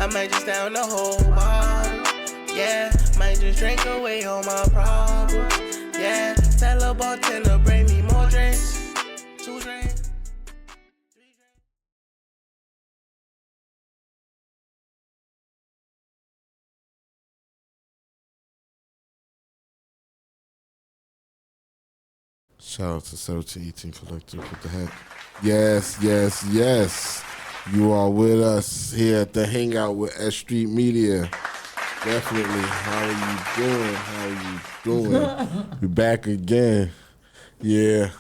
I might just down the whole bottle. Yeah, might just drink away all my problems. Yeah, tell a bartender bring me more drinks. 2 drinks. Shout out to 1718 Collective. What the heck? Yes, yes, yes. You are with us here at the Hangout with S.STREET Media. Definitely. How are you doing? We're back again. Yeah.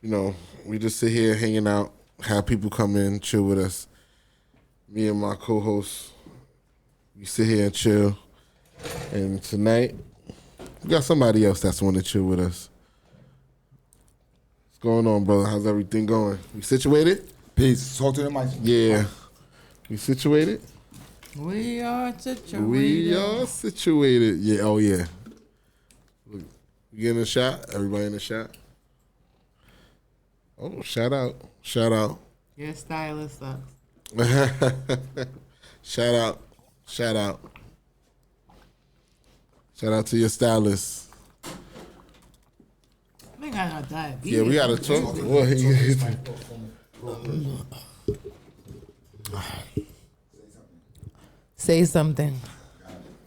You know, we just sit here hanging out, have people come in, chill with us. Me and my co-host, we sit here and chill. And tonight, we got somebody else that's want to chill with us. What's going on, brother? How's everything going? You situated? Peace. Talk to the mic. Yeah. You situated? We are situated. We are situated. Yeah, oh yeah. Look, you getting a shot? Everybody in the shot? Oh, shout out. Shout out. Your stylist sucks. Shout out. Shout out. Shout out to your stylist. I think I got diabetes. Yeah, we gotta talk. Say something.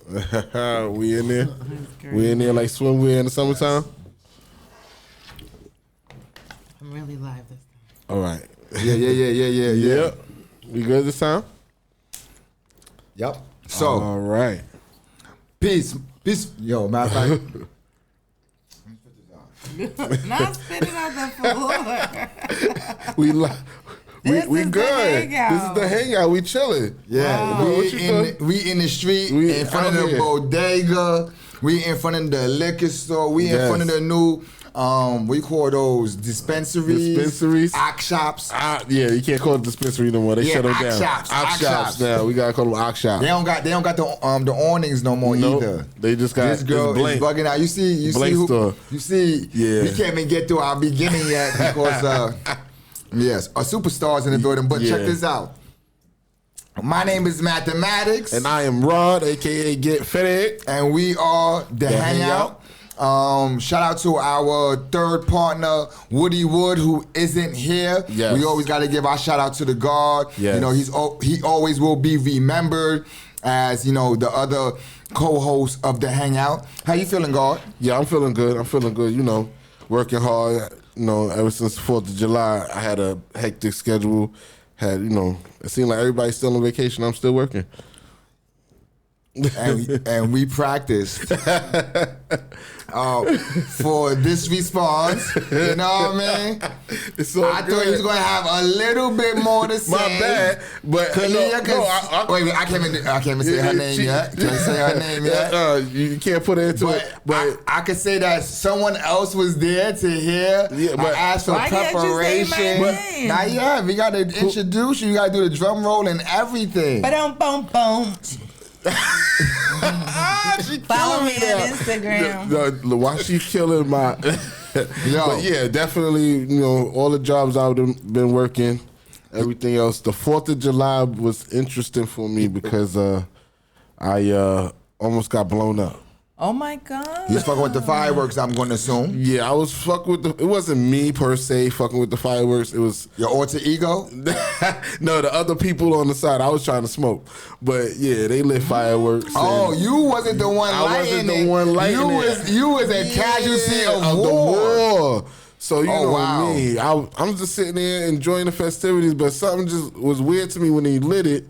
We in there. We in there like swimwear in the summertime. I'm really live this time. All right. Yeah. We good this time? Yep. So, all right. peace. Yo, matter of fact. Not spitting out the floor. We This we is the good. Hangout. This is the Hangout. We chilling. Yeah, Wow. we in the street, We in front of out the here. bodega. We in front of the liquor store. We in Yes. front of the new, what you call those, dispensaries? Ox shops. Yeah, you can't call it dispensary no more. They Yeah, shut them ox down. shops, Ox ox shops shops. now. We gotta call them ox shops. They don't got the awnings no more Nope. either. They just got This girl it's blank. is bugging out. You see Blank who, store. you see, Yeah. we can't even get through our beginning yet because, yes, our superstars in the building. But check Yeah. this out. My name is Mathematics. And I am Rod, aka Get Fed. And we are the Hangout. Shout out to our third partner, Woody Wood, who isn't here. Yes. We always got to give our shout out to the guard. Yes. You know, he always will be remembered as, you know, the other co-host of the Hangout. How you feeling, guard? Yeah, I'm feeling good. You know, working hard. You know, ever since the 4th of July, I had a hectic schedule. It seemed like everybody's still on vacation. I'm still working. And we practiced for this response. You know what I mean? It's so I thought he was gonna have a little bit more to say. My bad, but Khaliah, wait, I can't even say her name yet. Can I say her name yet? You can't put it into it. But I could say that someone else was there to hear. Yeah, but I asked for Why can't you say preparation. my name? Not yet. We gotta introduce you. You gotta do the drum roll and everything. Boom. she Follow killing me on now. Instagram. Why she killing my? Yo. But yeah, definitely. You know, all the jobs I've been working, everything else. The 4th of July was interesting for me because I almost got blown up. Oh my God. He's fucking with the fireworks, I'm going to assume. Yeah, I was fucking with it wasn't me per se fucking with the fireworks. It was Your alter ego? no, the other people on the side. I was trying to smoke, but yeah, they lit fireworks. Oh, and you wasn't the one I lighting wasn't the it. one lighting it. You was a casualty of the war. So you Oh, know wow. me. I'm just sitting there enjoying the festivities, but something just was weird to me when he lit it.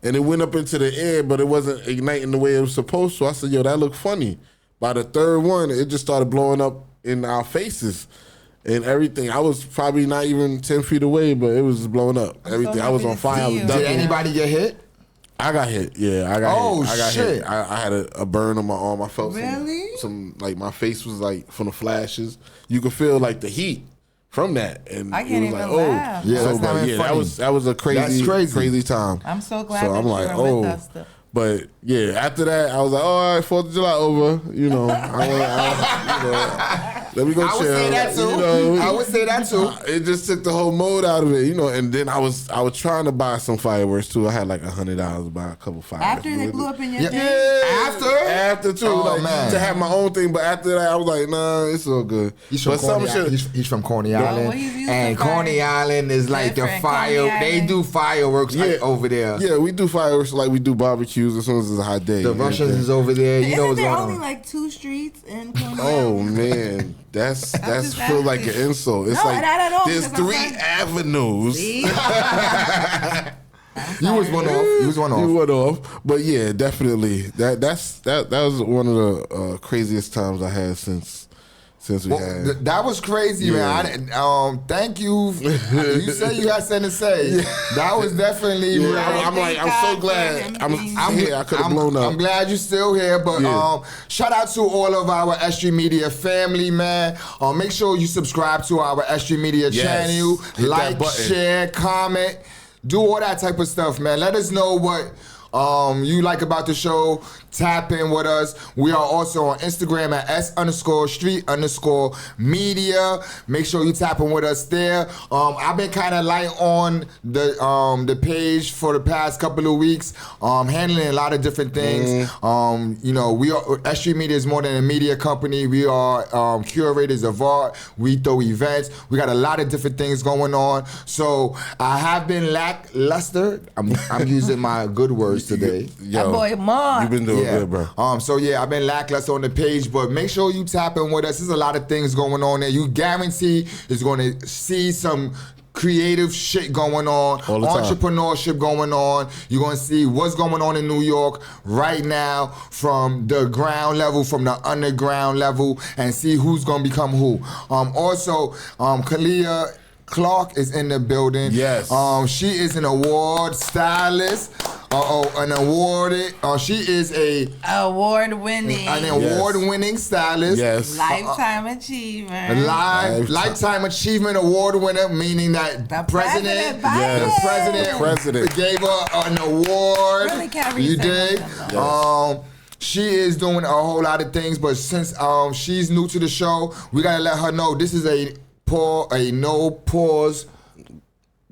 And it went up into the air, but it wasn't igniting the way it was supposed to. I said, yo, that looked funny. By the third one, it just started blowing up in our faces and everything. I was probably not even 10 feet away, but it was just blowing up. Everything. I was on fire. I was Did ducking. anybody get hit? I got hit. Yeah, I got hit. I got shit. hit. I had a burn on my arm. I felt Really? some like my face was like from the flashes. You could feel like the heat from that, and I can't it was even like, laugh. Yeah, so, that's not but even yeah, funny. that was a That's crazy. crazy time. I'm so glad So that I'm like, you're with us. But yeah, after that, I was like, all right, 4th of July over. You know, Let me go I would chill. say that too. You know, I would say that too. it just took the whole mode out of it, you know. And then I was trying to buy some fireworks too. I had like $100 to buy a couple fireworks. After they blew up in your face? Yeah. After too, Oh, like man. to have my own thing. But after that, I was like, nah, it's all good. He's from Coney Island. He's from Coney Island, well, he's used and to fire. Coney Island is like the Different. fire. Coney They Island. do fireworks like over there. Yeah, we do fireworks like we do barbecues as soon as it's a hot day. The Russians is over there. You know Isn't what's there going only on. like 2 streets in Coney Oh Island? man, that's just feel like an asking. insult. It's No, like not at all, there's because I'm 3 trying- avenues. See? You was one off. You was one You off. went off, but yeah, definitely that was one of the craziest times I had since we Well, had. that was crazy, Yeah. man. I didn't- thank you. You said you had something to say. That was definitely. Yeah, real. I'm like, I'm so glad I'm here. I could have blown up. I'm glad you're still here, but Yeah. shout out to all of our S.STREET Media family, man. Make sure you subscribe to our S.STREET Media Yes. channel, Hit that like, button. share, comment, do all that type of stuff, man. Let us know what you like about the show. Tap in with us. We are also on Instagram at S_street_media. Make sure you tap in with us there. I've been kind of light on the page for the past couple of weeks, handling a lot of different things. You know, we are S.STREET Media is more than a media company. We are curators of art. We throw events. We got a lot of different things going on. So I have been lackluster. I'm using my good words today. Yo, That boy Mark. you've been doing Yeah. good, bro. So yeah, I've been lackluster on the page, but make sure you tap in with us. There's a lot of things going on there. You guarantee is going to see some creative shit going on, All the time. entrepreneurship going on. You're going to see what's going on in New York right now from the ground level, from the underground level, and see who's going to become who. Also, Khaliah Clark is in the building. Yes. She is an award stylist. An awarded. She is Award-winning. an award-winning stylist. Yes. Lifetime achiever. Lifetime Achievement Award winner, meaning that The president, Biden. the president gave her an award. Really can't You resay dig? nothing, She is doing a whole lot of things, but since she's new to the show, we gotta let her know this is a no pause.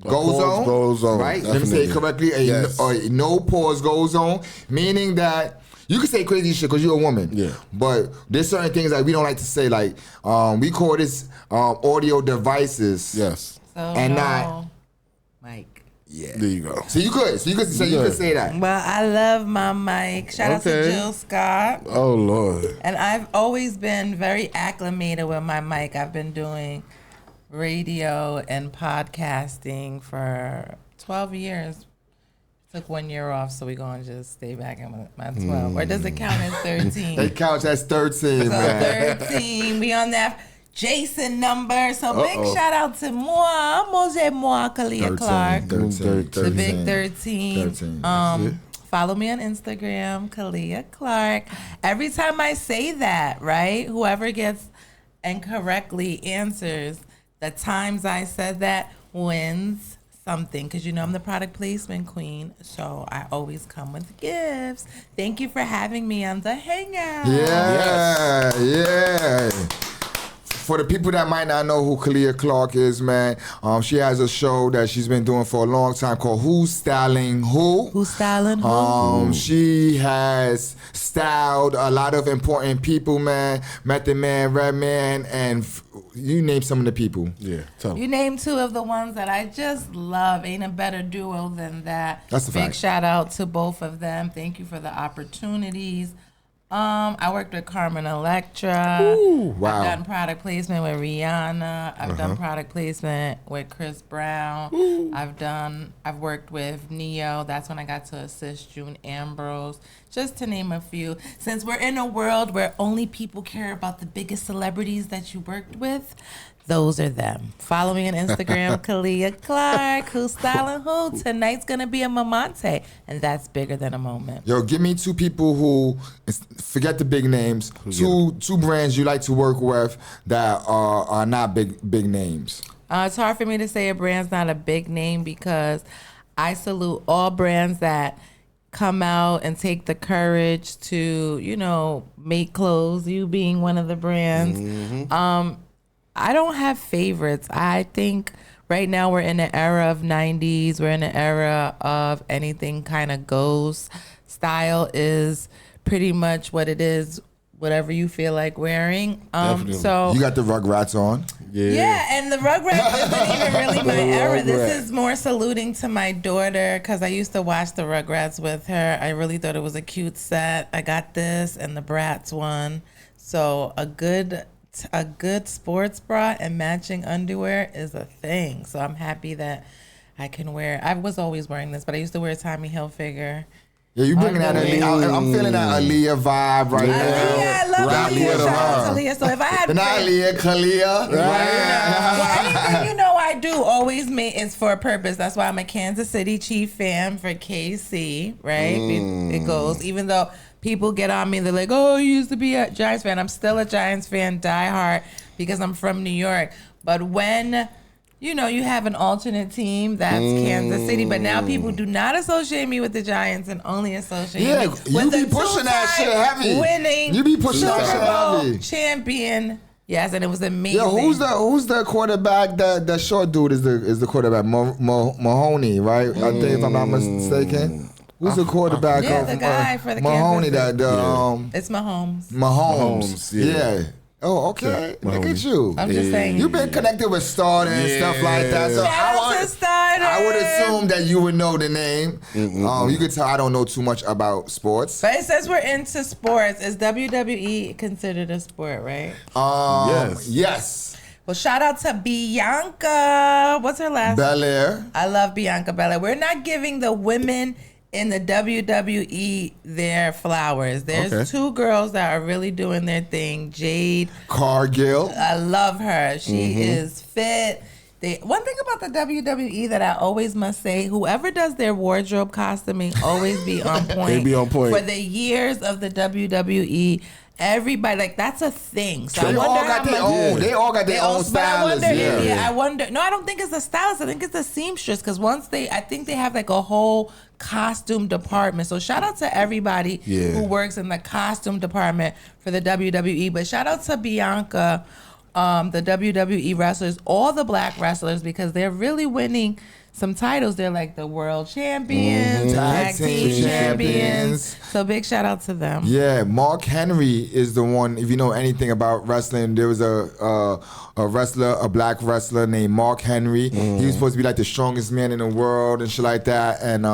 Go zone, right? Let me say it correctly. A no pause go zone, meaning that you can say crazy shit because you're a woman. Yeah. But there's certain things that we don't like to say. Like we call this audio devices. Yes. So And not- Mike. Yeah. There you go. So you could say that. Well, I love my mic. Shout out to Okay. Jill Scott. Oh Lord. And I've always been very acclimated with my mic. I've been doing radio and podcasting for 12 years. Took 1 year off, so we're going to just stay back at my 12. Or does it count as 13? They count as 13, So man. 13, we on that Jason number. So big Uh-oh. shout out to moi, Khaliah Clark. 13. The big 13. 13. Follow me on Instagram, Khaliah Clark. Every time I say that, right, whoever gets and correctly answers the times I said that wins something, because you know I'm the product placement queen, so I always come with gifts. Thank you for having me on the Hangout. Yeah. For the people that might not know who Khaliah Clark is, man, she has a show that she's been doing for a long time called Who's Styling Who? Who's styling who? She has styled a lot of important people, man. Method Man, Redman, and you name some of the people. Yeah. Tell You him. named 2 of the ones that I just love. Ain't a better duo than that. That's a Big fact. shout out to both of them. Thank you for the opportunities. I worked with Carmen Electra. wow. I've done product placement with Rihanna. I've done product placement with Chris Brown. I've worked with Neo. That's when I got to assist June Ambrose, just to name a few. Since we're in a world where only people care about the biggest celebrities that you worked with, those are them. Follow me on Instagram, Khaliah Clark. Who's styling who? Tonight's gonna be a Mamante, and that's bigger than a moment. Yo, give me 2 people who, forget the big names, two brands you like to work with that are not big names. It's hard for me to say a brand's not a big name because I salute all brands that come out and take the courage to, make clothes, you being one of the brands. I don't have favorites. I think right now we're in an era of 90s. We're in an era of anything kind of goes. Style is pretty much what it is, whatever you feel like wearing. So you got the Rugrats on. Yeah, and the Rugrats isn't even really my era. This is more saluting to my daughter because I used to watch the Rugrats with her. I really thought it was a cute set. I got this and the Bratz one. So a good sports bra and matching underwear is a thing. So I'm happy that I can wear. I was always wearing this, but I used to wear a Tommy Hilfiger. Yeah, you bringing that Aaliyah. I'm feeling that Aaliyah vibe right now. Yeah, I love Aaliyah. Shout out to Khaliah. So if I had Aaliyah, Khaliah. Well, anything I do always is for a purpose. That's why I'm a Kansas City Chief fan for KC, right? It goes, even though people get on me, they're like, oh, you used to be a Giants fan. I'm still a Giants fan, diehard, because I'm from New York. But when you have an alternate team, that's Kansas City. But now people do not associate me with the Giants and only associate me with the pushing that shit heavy. Winning You be pushing that shit Super Bowl heavy. champion. Yes, and it was amazing. Yo, who's the quarterback? The short dude is the quarterback. Mahoney, right? I think if I'm not mistaken. Who's the quarterback? Yeah, the guy for the Mahoney. Kansas That it's Mahomes. Mahomes. Yeah. Oh, okay. Look at you. I'm just saying. You've been connected with Starter and stuff like that. So I would assume that you would know the name. You could tell I don't know too much about sports. But it says we're into sports. Is WWE considered a sport, right? Yes. Well, shout out to Bianca. What's her last name? Belair. I love Bianca Belair. We're not giving the women in the WWE their flowers. There's two girls that are really doing their thing. Jade Cargill. I love her. She is fit. One thing about the WWE that I always must say, whoever does their wardrobe costuming always be on point. They be on point. For the years of the WWE, everybody, that's a thing. So They all got their own. They all got their own stylists. I wonder. No, I don't think it's a stylist. I think it's a seamstress, because I think they have like a whole costume department. So shout out to everybody who works in the costume department for the WWE. But shout out to Bianca, the WWE wrestlers, all the black wrestlers, because they're really winning some titles. They're like the world champions, tag team champions. So big shout out to them. Yeah, Mark Henry is the one. If you know anything about wrestling, there was a wrestler, a black wrestler named Mark Henry. He was supposed to be like the strongest man in the world and shit like that. And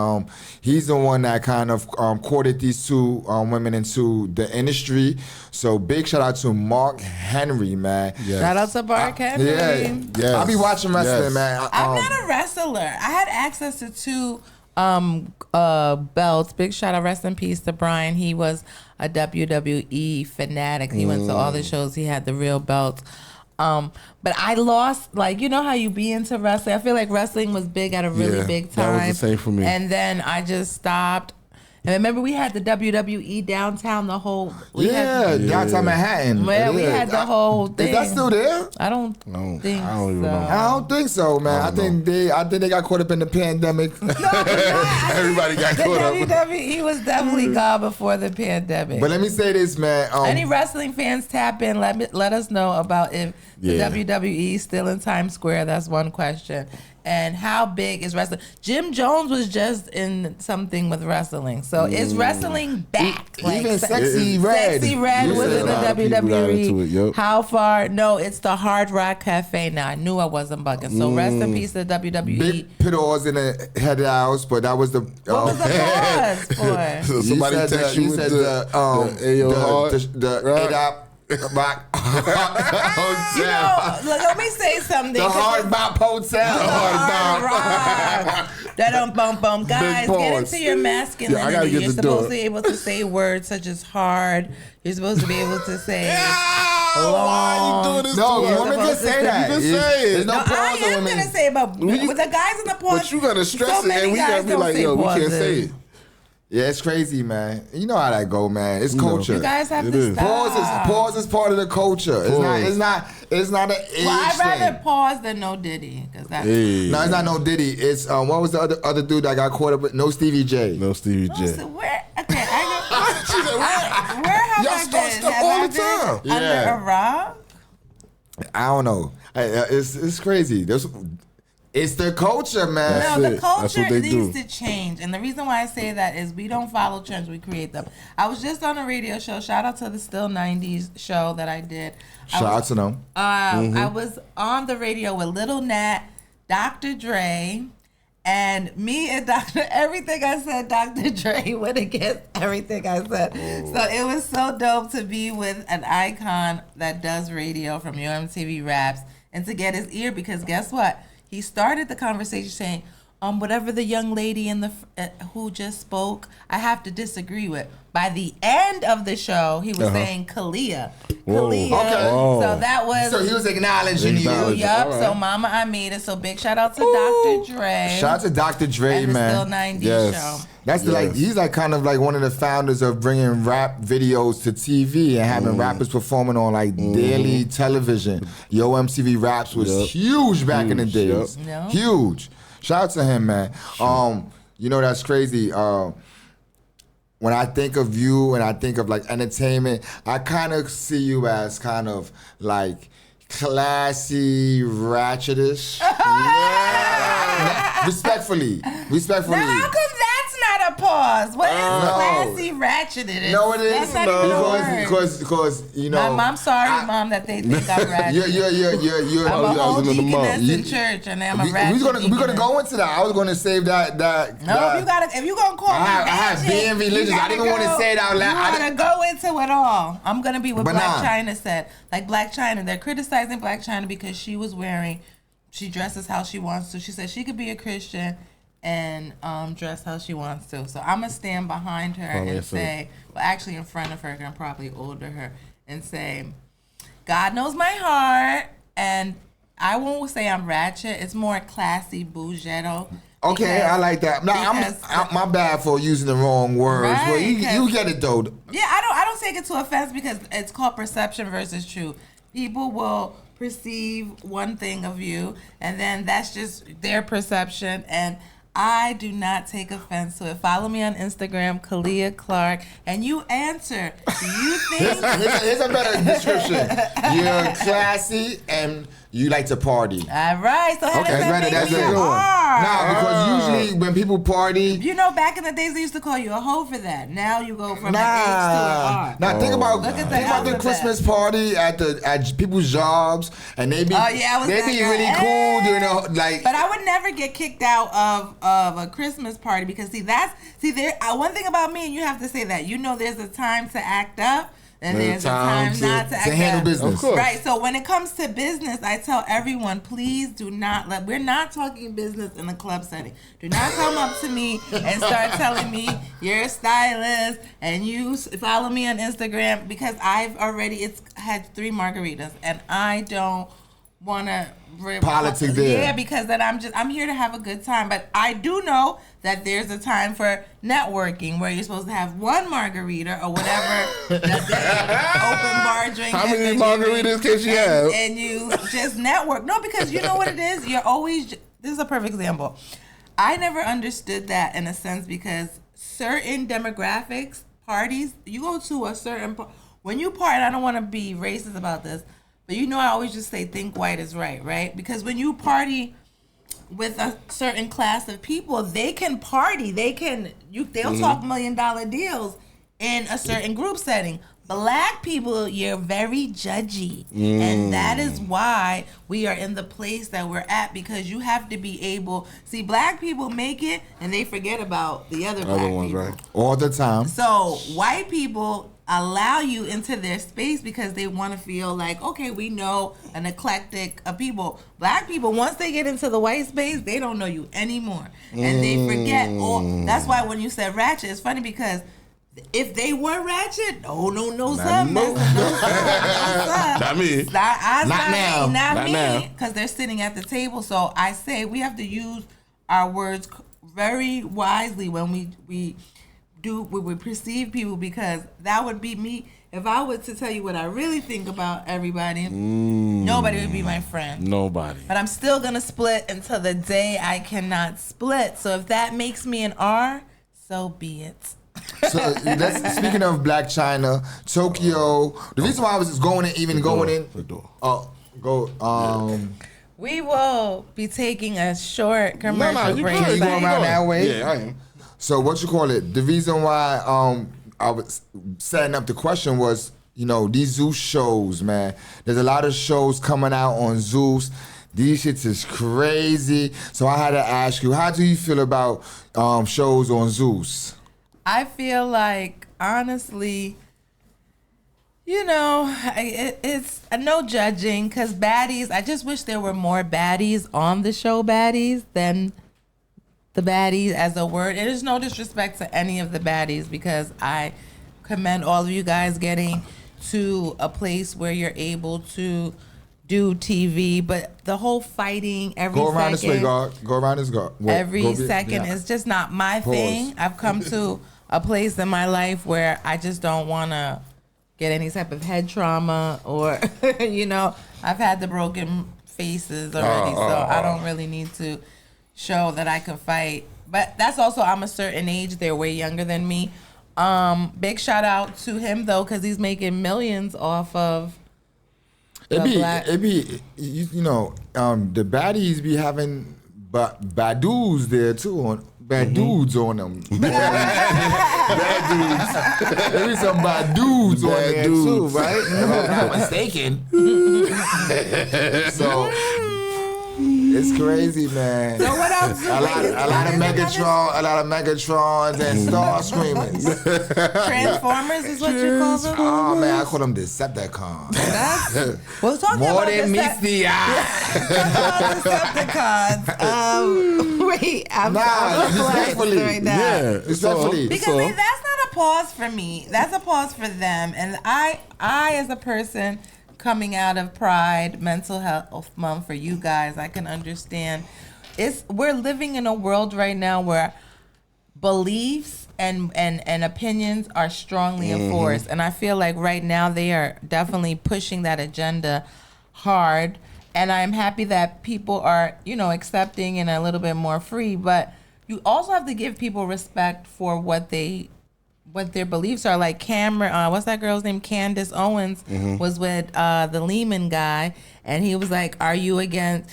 he's the one that kind of courted these two women into the industry. So big shout out to Mark Henry, man. Yes. Shout out to Mark Henry. Yeah, I'll be watching wrestling, man. I'm not a wrestler. I had access to two belts. Big shout out, rest in peace to Brian. He was a WWE fanatic. He went to all the shows. He had the real belts. But I lost, you know how you be into wrestling? I feel like wrestling was big at a really big time. That was the same for me. And then I just stopped. And remember, we had the WWE downtown, downtown Manhattan. Well, we had the whole thing. Is that still there? I don't think I don't even so. know. I don't think so, man. I think they got caught up in the pandemic. Everybody got caught up. The WWE was definitely gone before the pandemic. But let me say this, man. Any wrestling fans, tap in. Let us know about if the WWE is still in Times Square. That's one question. And how big is wrestling? Jim Jones was just in something with wrestling. So is wrestling back? Even Sexy Red. Sexy Red was in the WWE. It, How far? No, it's the Hard Rock Cafe now. I knew I wasn't bugging. So rest in peace to WWE. Big Pitors in the head house, but that was the... What was the pause for? So somebody text you with the ADOP. Rock Hotel. Let me say something. The Hard Bop Hotel. Hard Rock. That bum. Guys, get into your masculinity. You're supposed to be able to say words such as hard. You're supposed to be able to say long. Why are you doing this? No, women can say that. You can say it. There's no pause I am women. going to say, but with the guys in the pause. But you gotta stress it, and we gotta be like, yo, we can't say it. Yeah, it's crazy, man. You know how that go, man. It's culture. You guys have It to is. stop. Pause is part of the culture. It's not an age Well, I'd rather thing. pause than no Diddy, because that's Hey. No, it's not no Diddy. It's what was the other dude that got caught up with? No Stevie J. No Stevie J. So where? Okay, where have Y'all I start been? stuff Have all I the been time. Yeah. under a rock? I don't know. It's crazy. It's the culture, man. That's No, the it. That's culture what they needs do. to change. And the reason why I say that is we don't follow trends, we create them. I was just on a radio show. Shout out to the Still 90s show that I did. Shout out to them. I was on the radio with Lil Nat, Dr. Dre, and me and everything I said, Dr. Dre went against everything I said. So it was so dope to be with an icon that does radio from UMTV Raps and to get his ear, because guess what? He started the conversation saying, whatever the young lady in the who just spoke, I have to disagree with. By the end of the show, he was saying Khaliah. Khaliah. Okay. So that was. So he was acknowledging you. Acknowledging. Yup. All right. So Mama, I made it. So big shout out to Dr. Dre. Shout out to Dr. Dre, and the man. Still 90s Yes. show. That's Yes. he's like kind of like one of the founders of bringing rap videos to TV and having rappers performing on like daily television. Yo MTV Raps was Yep. huge back in the days. Yep. Yeah. Huge. Shout out to him, man. You know, that's crazy. When I think of you and I think of like entertainment, I kind of see you as kind of like classy, ratchetish. Respectfully. Now, how come that's not a pause? What is No. classy ratcheted? No, it is. That's not even a word. Because you know. I'm sorry, Mom, that they think I'm ratchet. You're I'm a whole in the mouth. deaconess in church, and I'm a we ratchet gonna deaconess. go into that. I was gonna save that. No, if you gonna call me I have ratchet, being religious. you I didn't gotta wanna say it out loud. I You gotta go into it all. I'm gonna be what But Black nah. China said. Like Black China, they're criticizing Black China because she dresses how she wants to. She said she could be a Christian and dress how she wants to. So I'm gonna stand behind her and yes, sir. say, well, actually in front of her, 'cause I'm probably older her, and say, God knows my heart, and I won't say I'm ratchet. It's more classy, bougetto. Okay, because- I like that. Now, I'm my bad for using the wrong words. Right, Well, you 'cause- get it though. Yeah, I don't take it to offense because it's called perception versus truth. People will perceive one thing of you, and then that's just their perception. And I do not take offense to it. Follow me on Instagram, Khaliah Clark, and you answer. Do you think? Here's a better description. You're classy and you like to party. All right, so how Okay, does that make that's you a good one. are? Nah, because usually when people party, You know, back in the days, they used to call you a hoe for that. Now you go from an H to an R. Now think about Look at the the alphabet. Christmas party at people's jobs, and they be Oh, yeah, I was they that be girl. really cool during the like. But I would never get kicked out of a Christmas party because one thing about me, and you have to say that, you know, there's a time to act up and there's a time not to act handle up. business. Of course. Right. So when it comes to business, I tell everyone, please do not we're not talking business in a club setting. Do not come up to me and start telling me you're a stylist and you follow me on Instagram, because it's had 3 margaritas and I don't want to Politics there. Yeah, because then I'm here to have a good time. But I do know that there's a time for networking where you're supposed to have 1 margarita or whatever open bar drink. How many that you margaritas can she have? And you just network. No, because you know what it is? You're always, this is a perfect example. I never understood that in a sense, because certain demographics, parties, you go to a certain, when you party, I don't want to be racist about this, but you know I always just say think white is right? Because when you party with a certain class of people, they can party, they'll talk $1 million deals in a certain group setting. Black people, you're very judgy. And that is why we are in the place that we're at, because you have to be able, see, black people make it and they forget about the other black ones, people. right? all the time. So white people allow you into their space because they want to feel like, okay, we know an eclectic of people. Black people, once they get into the white space, they don't know you anymore. And they forget. That's why when you said ratchet, it's funny because if they were ratchet, no, sir. no. Not me. Not now. Not Not me. now. Because they're sitting at the table. So I say we have to use our words very wisely when we perceive people, because that would be me. If I was to tell you what I really think about everybody, nobody would be my friend. Nobody. But I'm still gonna split until the day I cannot split. So if that makes me an R, so be it. So speaking of Black China, Tokyo. The reason why I was just going in. The door. We will be taking a short commercial break. You going around that way? Yeah, I am. So what you call it? The reason why I was setting up the question was, these Zeus shows, man. There's a lot of shows coming out on Zeus. These shits is crazy. So I had to ask you, how do you feel about shows on Zeus? I feel like, honestly, it's no judging, because baddies, I just wish there were more baddies on the show baddies than the baddies as a word. It is no disrespect to any of the baddies, because I commend all of you guys getting to a place where you're able to do TV, but the whole fighting every Go around second, this way, God. Go around this, God. every second is just not my thing. I've come to a place in my life where I just don't want to get any type of head trauma, or I've had the broken faces already, so I don't really need to show that I can fight. But that's also, I'm a certain age, they're way younger than me. Big shout out to him though, because he's making millions off of the baddies be having bad dudes there too, bad dudes on them. Bad dudes. There be some bad dudes on there too, right? If I'm not mistaken. So it's crazy, man. So what else? A lot of Megatrons and Star Screamers. Transformers is what you call them? Oh man, I call them Decepticons. Well, talking More about than meets the eye. Decepticons. Wait, I'm respectfully. right now. Yeah, Respectfully. Because that's not a pause for me. That's a pause for them. And I as a person coming out of Pride Mental Health Month for you guys, I can understand. We're living in a world right now where beliefs and opinions are strongly enforced, and I feel like right now they are definitely pushing that agenda hard. And I'm happy that people are, accepting and a little bit more free. But you also have to give people respect for what their beliefs are. Like what's that girl's name? Candace Owens was with the Lehman guy, and he was like, "Are you against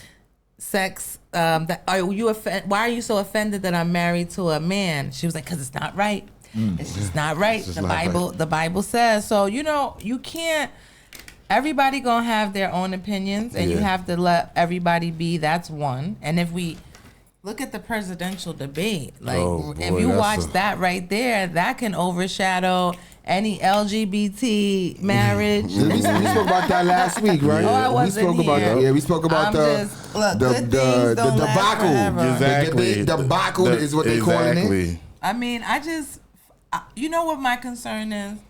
sex? Why are you so offended that I'm married to a man?" She was like, "Cause it's not right. It's just not right. The Bible says so." You can't. Everybody gonna have their own opinions, and you have to let everybody be. That's one. And if we look at the presidential debate, if you watch that right there, that can overshadow any LGBT marriage. We spoke about that last week, right? Oh, I wasn't we spoke about here. that. Yeah, we spoke about the debacle. Exactly. The debacle is what they calling it. I mean, what my concern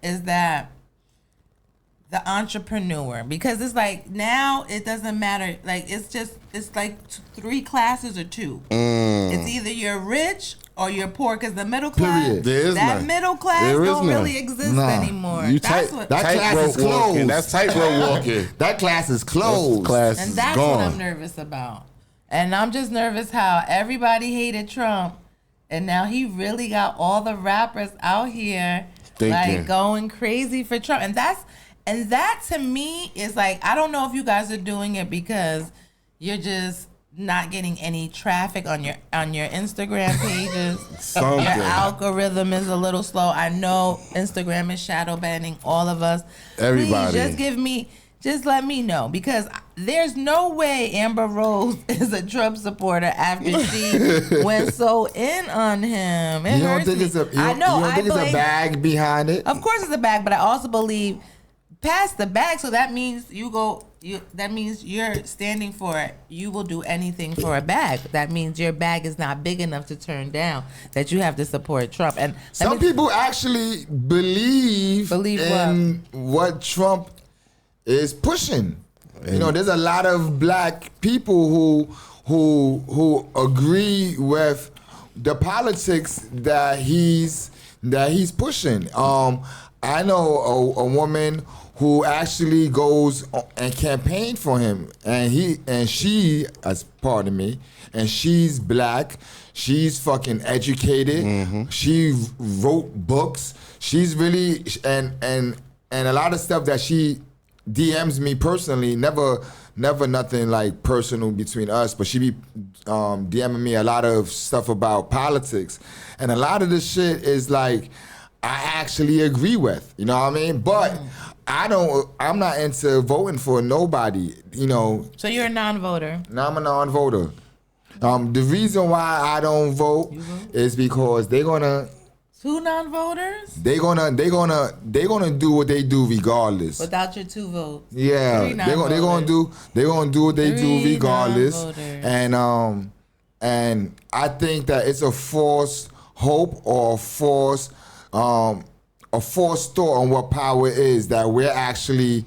is that the entrepreneur, because it's like now it doesn't matter, like it's like 3 classes or 2. It's either you're rich or you're poor, because the middle class, middle class don't really exist anymore. That class is closed. That's tightrope walking. That class is closed. And that's what I'm nervous about. And I'm just nervous how everybody hated Trump, and now he really got all the rappers out here like going crazy for Trump. And that to me is like, I don't know if you guys are doing it because you're just not getting any traffic on your Instagram pages. Your algorithm is a little slow. I know Instagram is shadow banning all of us. Everybody. Please just let me know, because there's no way Amber Rose is a Trump supporter after she went so in on him. You don't think it's a bag behind it? Of course it's a bag, but I also believe past the bag, so that means that means you're standing for it. You will do anything for a bag. That means your bag is not big enough to turn down, that you have to support Trump. And some people actually believe in what Trump is pushing. There's a lot of black people who agree with the politics that he's that he's pushing. I know a woman who actually goes and campaign for him, and she, as pardon me, and she's black. She's fucking educated. She wrote books. She's really and a lot of stuff that she DMs me personally. Never nothing like personal between us, but she be DMing me a lot of stuff about politics, and a lot of this shit is like I actually agree with. You know what I mean? But I'm not into voting for nobody. You know. So you're a non-voter. No, I'm a non-voter. The reason why I don't vote is because they're gonna. Two non-voters? They're gonna do what they do regardless. Without your 2 votes. Yeah, they're gonna do what they do regardless. And I think that it's a false hope or a false thought on what power is, that we're actually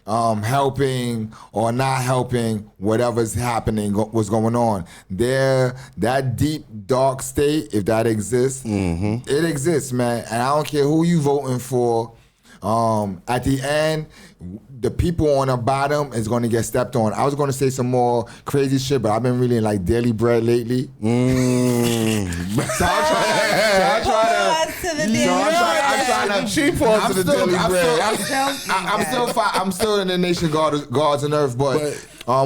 helping or not helping whatever's happening, what's going on. That deep, dark state, if that exists, it exists, man. And I don't care who you voting for. At the end, the people on the bottom is going to get stepped on. I was going to say some more crazy shit, but I've been reading like Daily Bread lately. So I'm trying to cheap pause to the Daily Bread. I'm still in the nation God's on earth, but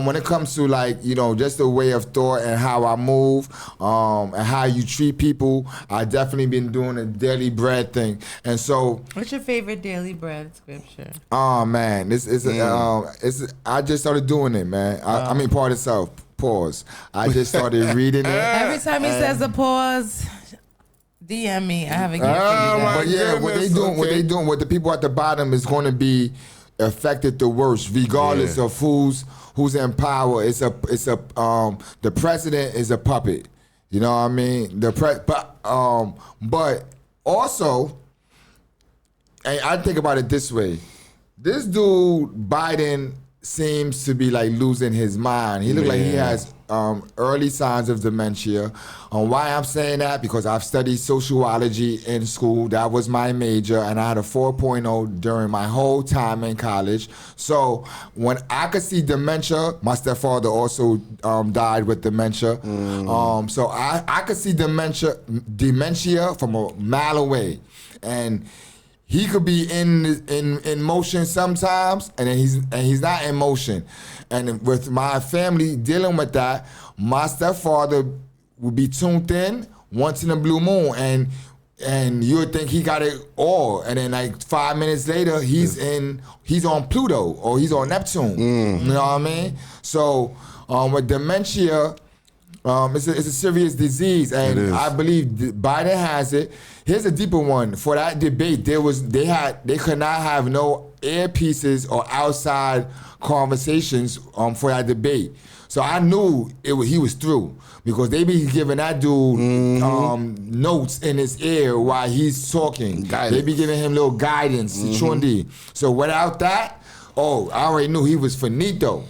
when it comes to like, you know, just the way of thought and how I move, and how you treat people, I definitely been doing a Daily Bread thing. And so, what's your favorite Daily Bread scripture? Oh man, I just started doing it, man. I mean, part itself. Pause. I just started reading it. Every time he says a pause, DM me. I have a gift for you guys. But yeah, what the people at the bottom is going to be affected the worst, regardless of who's in power. The president is a puppet. You know what I mean? But also, and I think about it this way: this dude Biden seems to be like losing his mind. He looks like he has early signs of dementia. Why I'm saying that? Because I've studied sociology in school. That was my major, and I had a 4.0 during my whole time in college. So when I could see dementia, my stepfather also died with dementia. So I could see dementia from a mile away, and he could be in motion sometimes, and then he's not in motion. And with my family dealing with that, my stepfather would be tuned in once in a blue moon, and you would think he got it all, and then like 5 minutes later, he's on Pluto or he's on Neptune. You know what I mean? So with dementia, it's a serious disease, and I believe Biden has it. Here's a deeper one. For that debate, they could not have no earpieces or outside conversations for that debate. So I knew he was through, because they be giving that dude notes in his ear while he's talking. They be giving him little guidance. So without that, I already knew he was finito.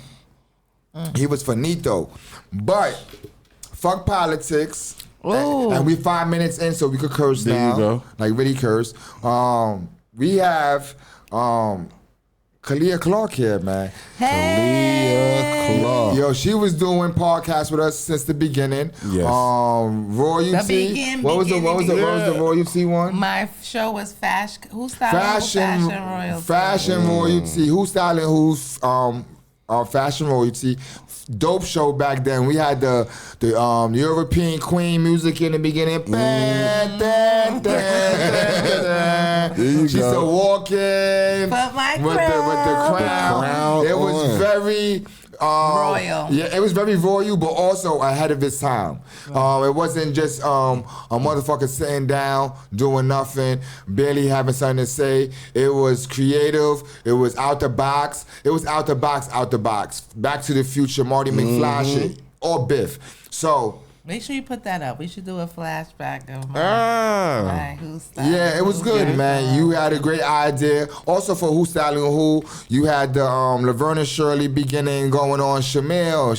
He was finito. But fuck politics. And we 5 minutes in, so we could curse there now. You go. Like really curse. We have Khaliah Clark here, man. Khaliah Clark. Yo, she was doing podcasts with us since the beginning. Yes. Royalty. What was the Royalty one? My show was Who's Styling Royalty. Fashion Royalty. Who's Styling Who's Fashion Royalty. Dope show back then. We had the European Queen music in the beginning. She's still walking with the crown. It was very royal. Yeah, it was very royal, but also ahead of its time. It wasn't just a motherfucker sitting down doing nothing, barely having something to say. It was creative. It was out the box. It was out the box. Back to the Future, Marty McFly shit, or Biff. So make sure you put that up. We should do a flashback of my Who's Styling. Yeah, it was good, man. You had a great idea. Also for Who's Styling Who, you had the Laverne and Shirley beginning going on. Shamil.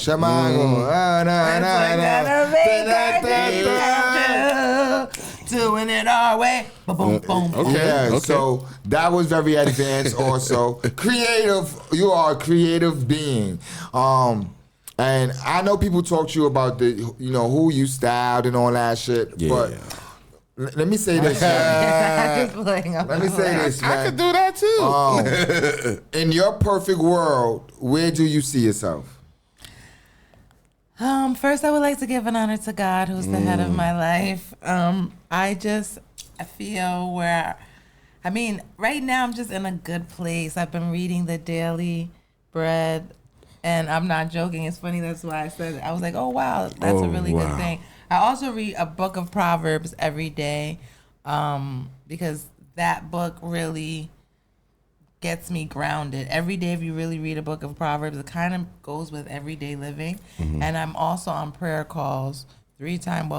doing it our way. Boom, boom, boom. Okay. Yeah, so that was very advanced also. Creative, you are a creative being. And I know people talk to you about who you styled and all that shit, but let me say this, man. Let me say this, man. I could do that too. In your perfect world, where do you see yourself? First, I would like to give an honor to God, who's the head of my life. I feel right now I'm just in a good place. I've been reading the Daily Bread, and I'm not joking. It's funny, that's why I said it. I was like, oh, wow, that's a really good thing. I also read a book of Proverbs every day because that book really gets me grounded. Every day, if you really read a book of Proverbs, it kind of goes with everyday living. And I'm also on prayer calls 3 times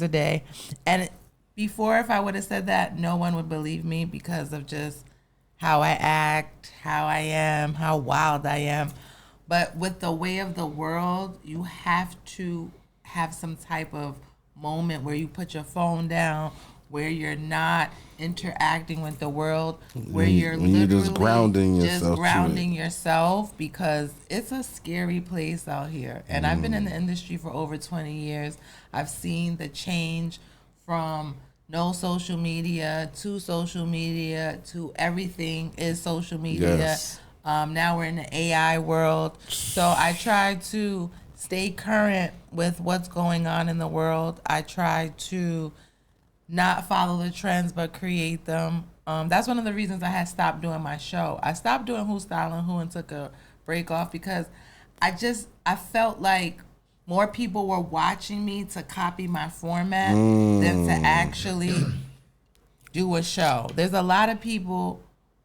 a day. And before, if I would have said that, no one would believe me because of just how I act, how I am, how wild I am. But with the way of the world, you have to have some type of moment where you put your phone down, where you're not interacting with the world, where you're literally just grounding yourself, because it's a scary place out here. And I've been in the industry for over 20 years. I've seen the change from no social media to everything is social media. Yes. Now we're in the AI world. So I try to stay current with what's going on in the world. I try to not follow the trends, but create them. That's one of the reasons I had stopped doing my show. I stopped doing Who's Styling Who and took a break off because I felt like more people were watching me to copy my format than to actually do a show. There's a lot of people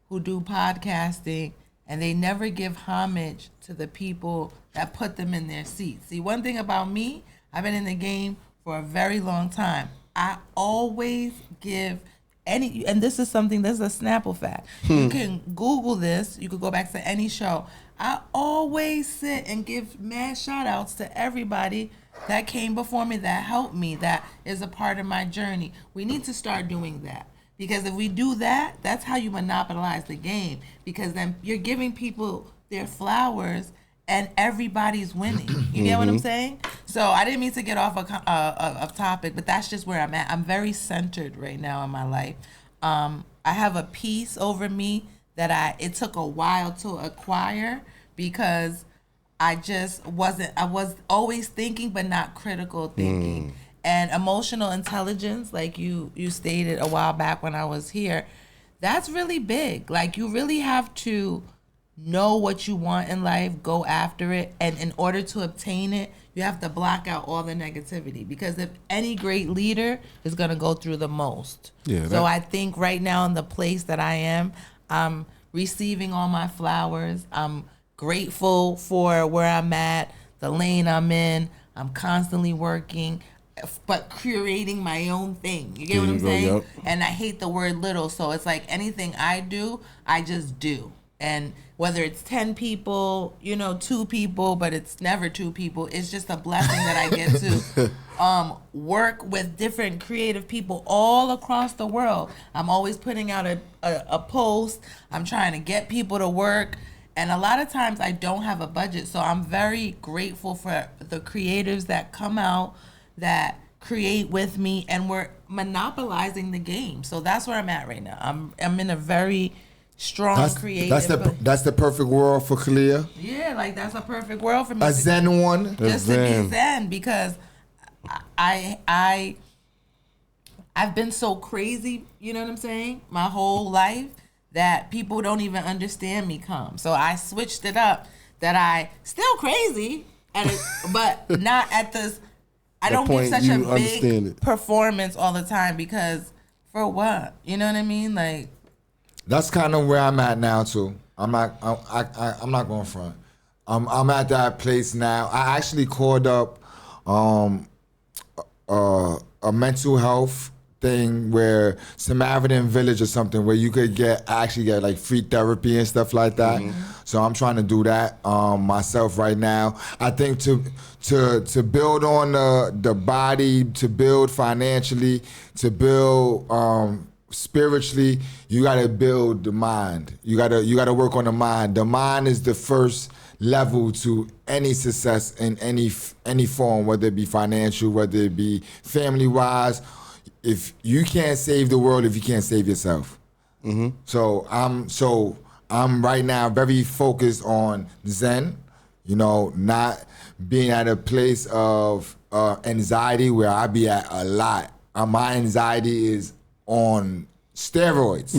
who do podcasting and they never give homage to the people that put them in their seats. See, one thing about me, I've been in the game for a very long time. I always give and this is a Snapple fact. You can Google this. You could go back to any show. I always sit and give mad shout outs to everybody that came before me, that helped me, that is a part of my journey. We need to start doing that. Because if we do that, that's how you monopolize the game. Because then you're giving people their flowers and everybody's winning. You get what I'm saying? So I didn't mean to get off a topic, but that's just where I'm at. I'm very centered right now in my life. I have a peace over me that it took a while to acquire because I was always thinking but not critical thinking. And emotional intelligence, like you stated a while back when I was here, that's really big. Like you really have to know what you want in life, go after it, and in order to obtain it, you have to block out all the negativity. Because if any great leader is going to go through the most. So I think right now in the place that I am, I'm receiving all my flowers. I'm grateful for where I'm at, the lane I'm in. I'm constantly working, but curating my own thing. You get what I'm saying? Yep. And I hate the word little, so it's like anything I do, I just do. And whether it's 10 people, 2 people, but it's never 2 people, it's just a blessing that I get to work with different creative people all across the world. I'm always putting out a post. I'm trying to get people to work. And a lot of times I don't have a budget. So I'm very grateful for the creatives that come out, that create with me, and we're monopolizing the game. So that's where I'm at right now. I'm in a very strong creative. That's the perfect world for Khaliah. Yeah, like that's a perfect world for me. A zen one. Just to be zen, because I've been so crazy, you know what I'm saying, my whole life, that people don't even understand me come. So I switched it up, that I still crazy, but not at this. I don't give such a big performance all the time, because for what? You know what I mean? Like, that's kind of where I'm at now too. I'm not going front. I'm at that place now. I actually called up a mental health thing where Samaritan Village or something where you could actually get like free therapy and stuff like that. So I'm trying to do that myself right now. I think to build on the body, to build financially, to build spiritually, you gotta build the mind. You gotta work on the mind. The mind is the first level to any success in any form, whether it be financial, whether it be family wise. If you can't save the world, if you can't save yourself. So I'm right now very focused on Zen, not being at a place of anxiety where I be at a lot. My anxiety is on steroids.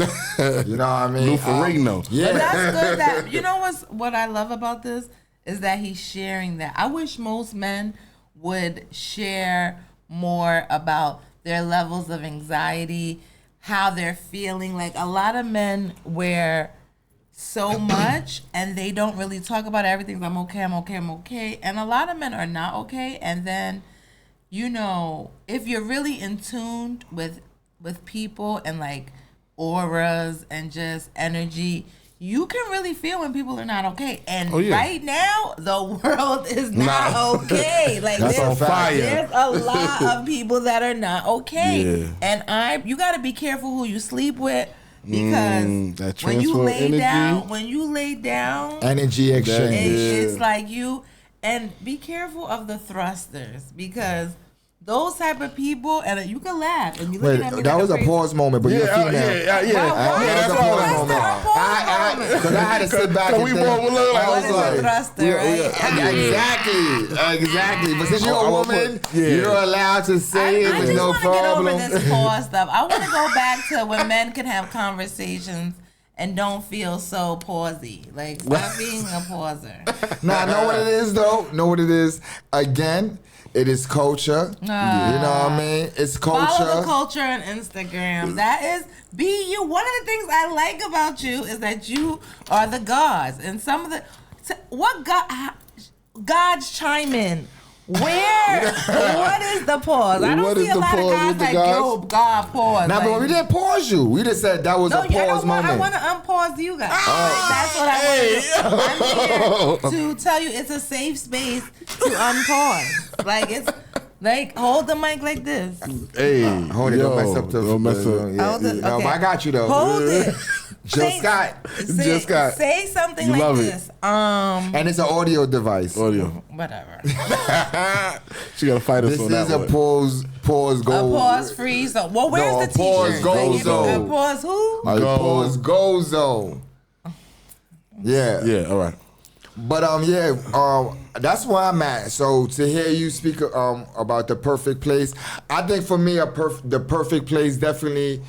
You know what I mean? Lufarino. Yeah. But that's good that, you know what I love about this is that he's sharing that. I wish most men would share more about their levels of anxiety, how they're feeling. Like a lot of men wear so much and they don't really talk about everything. I'm okay. And a lot of men are not okay. And then, if you're really in tune with people and like auras and just energy, you can really feel when people are not okay. And right now, the world is not okay. Like That's on fire. There's a lot of people that are not okay. Yeah. And you got to be careful who you sleep with because that when you lay energy. down, energy exchange. It's like and be careful of the thrusters because those type of people, and you can laugh. And you Wait, at me that like was a pause moment, but you're female. That was a pause moment. Because I had to sit back and think. What is a thruster, right? Exactly. But since you're a woman, you're allowed to say it. There's no problem. I just want to get over this pause stuff. I want to go back to when men can have conversations and don't feel so pausey. Like, stop being a pauser. Nah, know what it is, though? Know what it is? Again, it is culture. You know what I mean? It's culture. Follow the culture on Instagram. That is, be you. One of the things I like about you is that you are the gods. And some of the, gods chime in. What is the pause? I don't see a lot of guys like, yo, God, pause. Nah, but we didn't pause you. We just said that was a pause moment. I want to unpause you guys. That's what I want to do. I'm here to tell you it's a safe space to unpause. Like, it's like, hold the mic like this. Hey, hold it. Don't mess up. Don't mess up. No, but I got you, though. Hold it. Scott. Say something you like this. And it's an audio device. Whatever. She gotta fight us on that. This is a pause go. A pause free zone. Well, where's the Pause t-shirt? go zone. A pause who? Pause go zone. Yeah. All right. But that's where I'm at. So to hear you speak about the perfect place, I think for me the perfect place definitely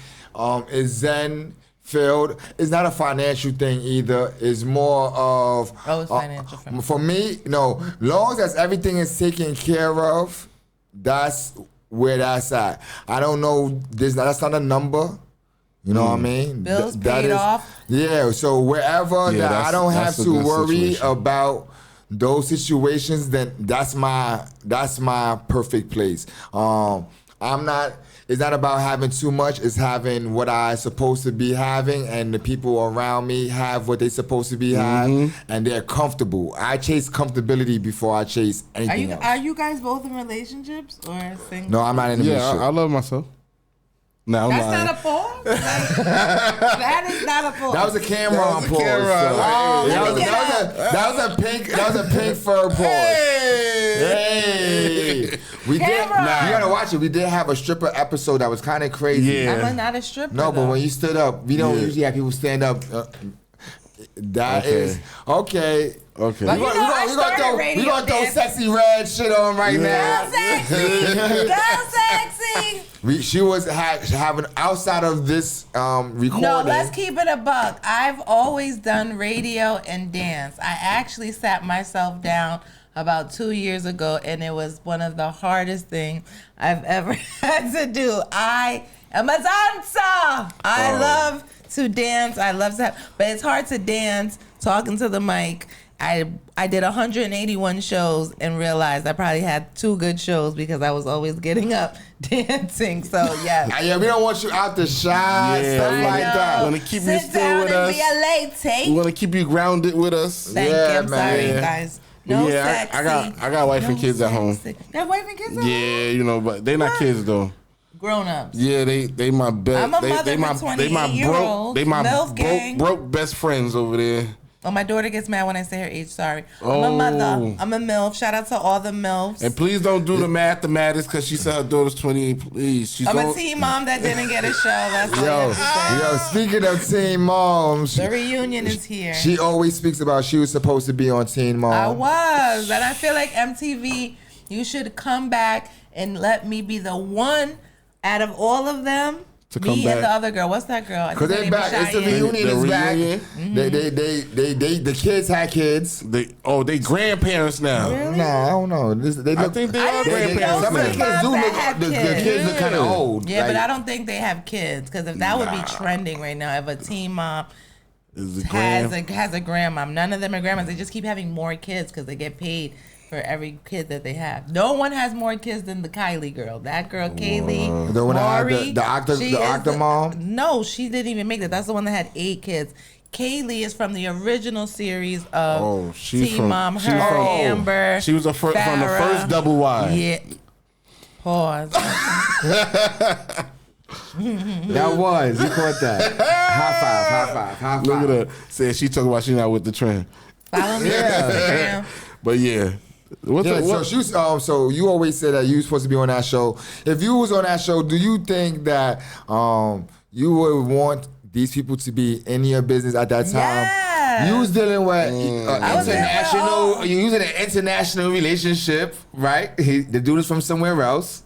is Zen filled. It's not a financial thing either. It's more of it's financial for me. Long as everything is taken care of, that's where that's at. I don't know. That's not a number. You know what I mean? Bills paid off. Yeah, so wherever that I don't have to worry about those situations, then that's my perfect place. It's not about having too much, it's having what I supposed to be having, and the people around me have what they supposed to be having, and they're comfortable. I chase comfortability before I chase anything else. Are you guys both in relationships or single? No, I'm not in a relationship. I love myself. No, That's not a pause? That is not a pause. That was a camera on pause. That was a pink fur pause. Hey. We did. You gotta watch it. We did have a stripper episode that was kind of crazy. Yeah. I'm not a stripper. No, but when you stood up, we don't usually have people stand up. That is okay. Okay. But we gonna throw sexy red shit on right now. Go sexy. She was having outside of this recording. No, let's keep it a buck. I've always done radio and dance. I actually sat myself down about 2 years ago, and it was one of the hardest things I've ever had to do. I am a dancer. I love to dance. I love to but it's hard to dance talking to the mic I did 181 shows and realized I probably had 2 good shows because I was always getting up dancing. So Yeah, we don't want you out the shot, stuff like that. We want to keep you Sit still down with and us. be a late. We want to keep you grounded with us. Thank you. I'm sorry, man. guys. No sexy. I got wife and kids at home. They have wife and kids at home? Yeah, you know, but they not kids though. Grown ups. Yeah, they my best. I'm a mother for 28-year-olds. They my MILF gang. broke best friends over there. Oh, my daughter gets mad when I say her age. Sorry. I'm a mother. I'm a MILF. Shout out to all the MILFs. And please don't do the mathematics because she said her daughter's 28. Please, I'm a teen mom that didn't get a show. That's all I have to say. Speaking of Teen Moms, The reunion is here. she always speaks about she was supposed to be on Teen Mom. I was. And I feel like MTV, you should come back and let me be the one out of all of them. To come me back. and the other girl. What's that girl? Because they back. It's the reunion is back. The kids had kids. They grandparents now. Really? No, I don't know. I think they are grandparents. Some of the kids do Have look. The kids. kids look kind of old. Yeah, but Like, I don't think they have kids because if that would be trending right now, if a teen mom Is the has a grandmom, none of them are grandmas. They just keep having more kids because they get paid for every kid that they have. No one has more kids than the Kylie girl. That girl, Kaylee, The one that had Maury, the Octa mom? No, she didn't even make that. That's the one that had 8 kids. Kaylee is from the original series of Teen Mom. Her, Amber. She was from the first Double Y. Yeah. Pause. That was. You caught that. High five. Look at her. Said she talking about she not with the trend. Follow me on Instagram. But yeah. So you always said that you were supposed to be on that show. If you was on that show, do you think that you would want these people to be in your business at that time? Yes. You was dealing with international. You was in an international relationship, right? The dude is from somewhere else.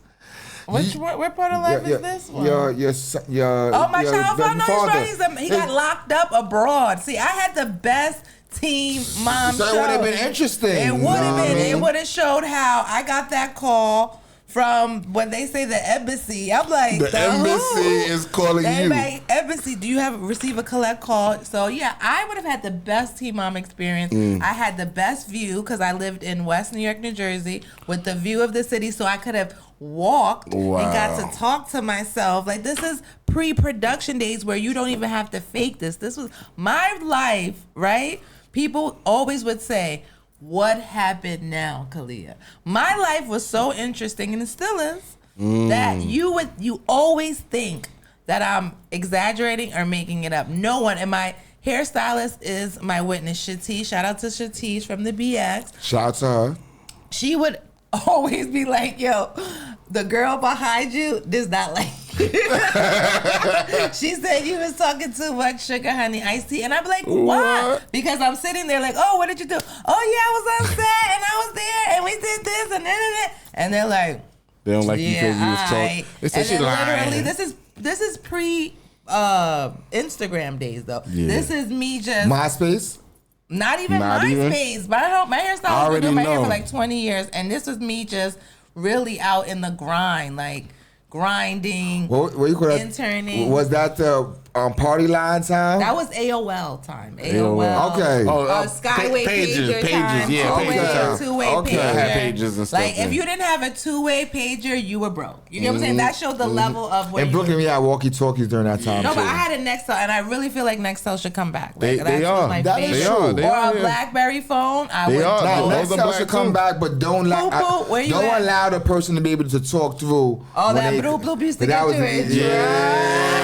What part of life is this one? My child father. father. He got locked up abroad. See, I had the best teen mom show. So it would have been interesting. It would have been. It would have showed how I got that call from when they say the embassy. I'm like, the embassy is calling you. Like, embassy, do you receive a collect call? So yeah, I would have had the best teen mom experience. I had the best view because I lived in West New York, New Jersey, with the view of the city, so I could have walked and got to talk to myself. Like, this is pre-production days where you don't even have to fake this. This was my life, right? People always would say, what happened now, Khaliah? My life was so interesting, and it still is, that you always think that I'm exaggerating or making it up. No one. And my hairstylist is my witness, Shatish. Shout out to Shatish from the BX. Shout out to her. She would always be like, yo, the girl behind you does not like you. She said you was talking too much sugar, honey, iced tea. And I'm like, what? Because I'm sitting there like, oh, what did you do? Oh, yeah, I was on set and I was there and we did this and that. And they're like, they don't like you because you was talking. They said she lying. Literally, this is pre Instagram days though. Yeah. This is me just MySpace. Not even MySpace. My hairstylist been doing my hair for like 20 years, and this was me just really out in the grind, like grinding, interning. Was that the party line time? That was AOL time. AOL. Okay. Skyway pager time. Yeah, two-way pager. I had pager. pages and stuff. Like, if you didn't have a two-way pager, you were broke. You know what I'm saying? That showed the level of where in Brooklyn, we had walkie-talkies during that time. No, too. but I had a Nextel, and I really feel like Nextel should come back. They are. My that favorite. is true. Or a BlackBerry phone. They are. Nextel should come back, but don't allow the person to be able to talk through. Oh, that bloop used to get through it. Yeah.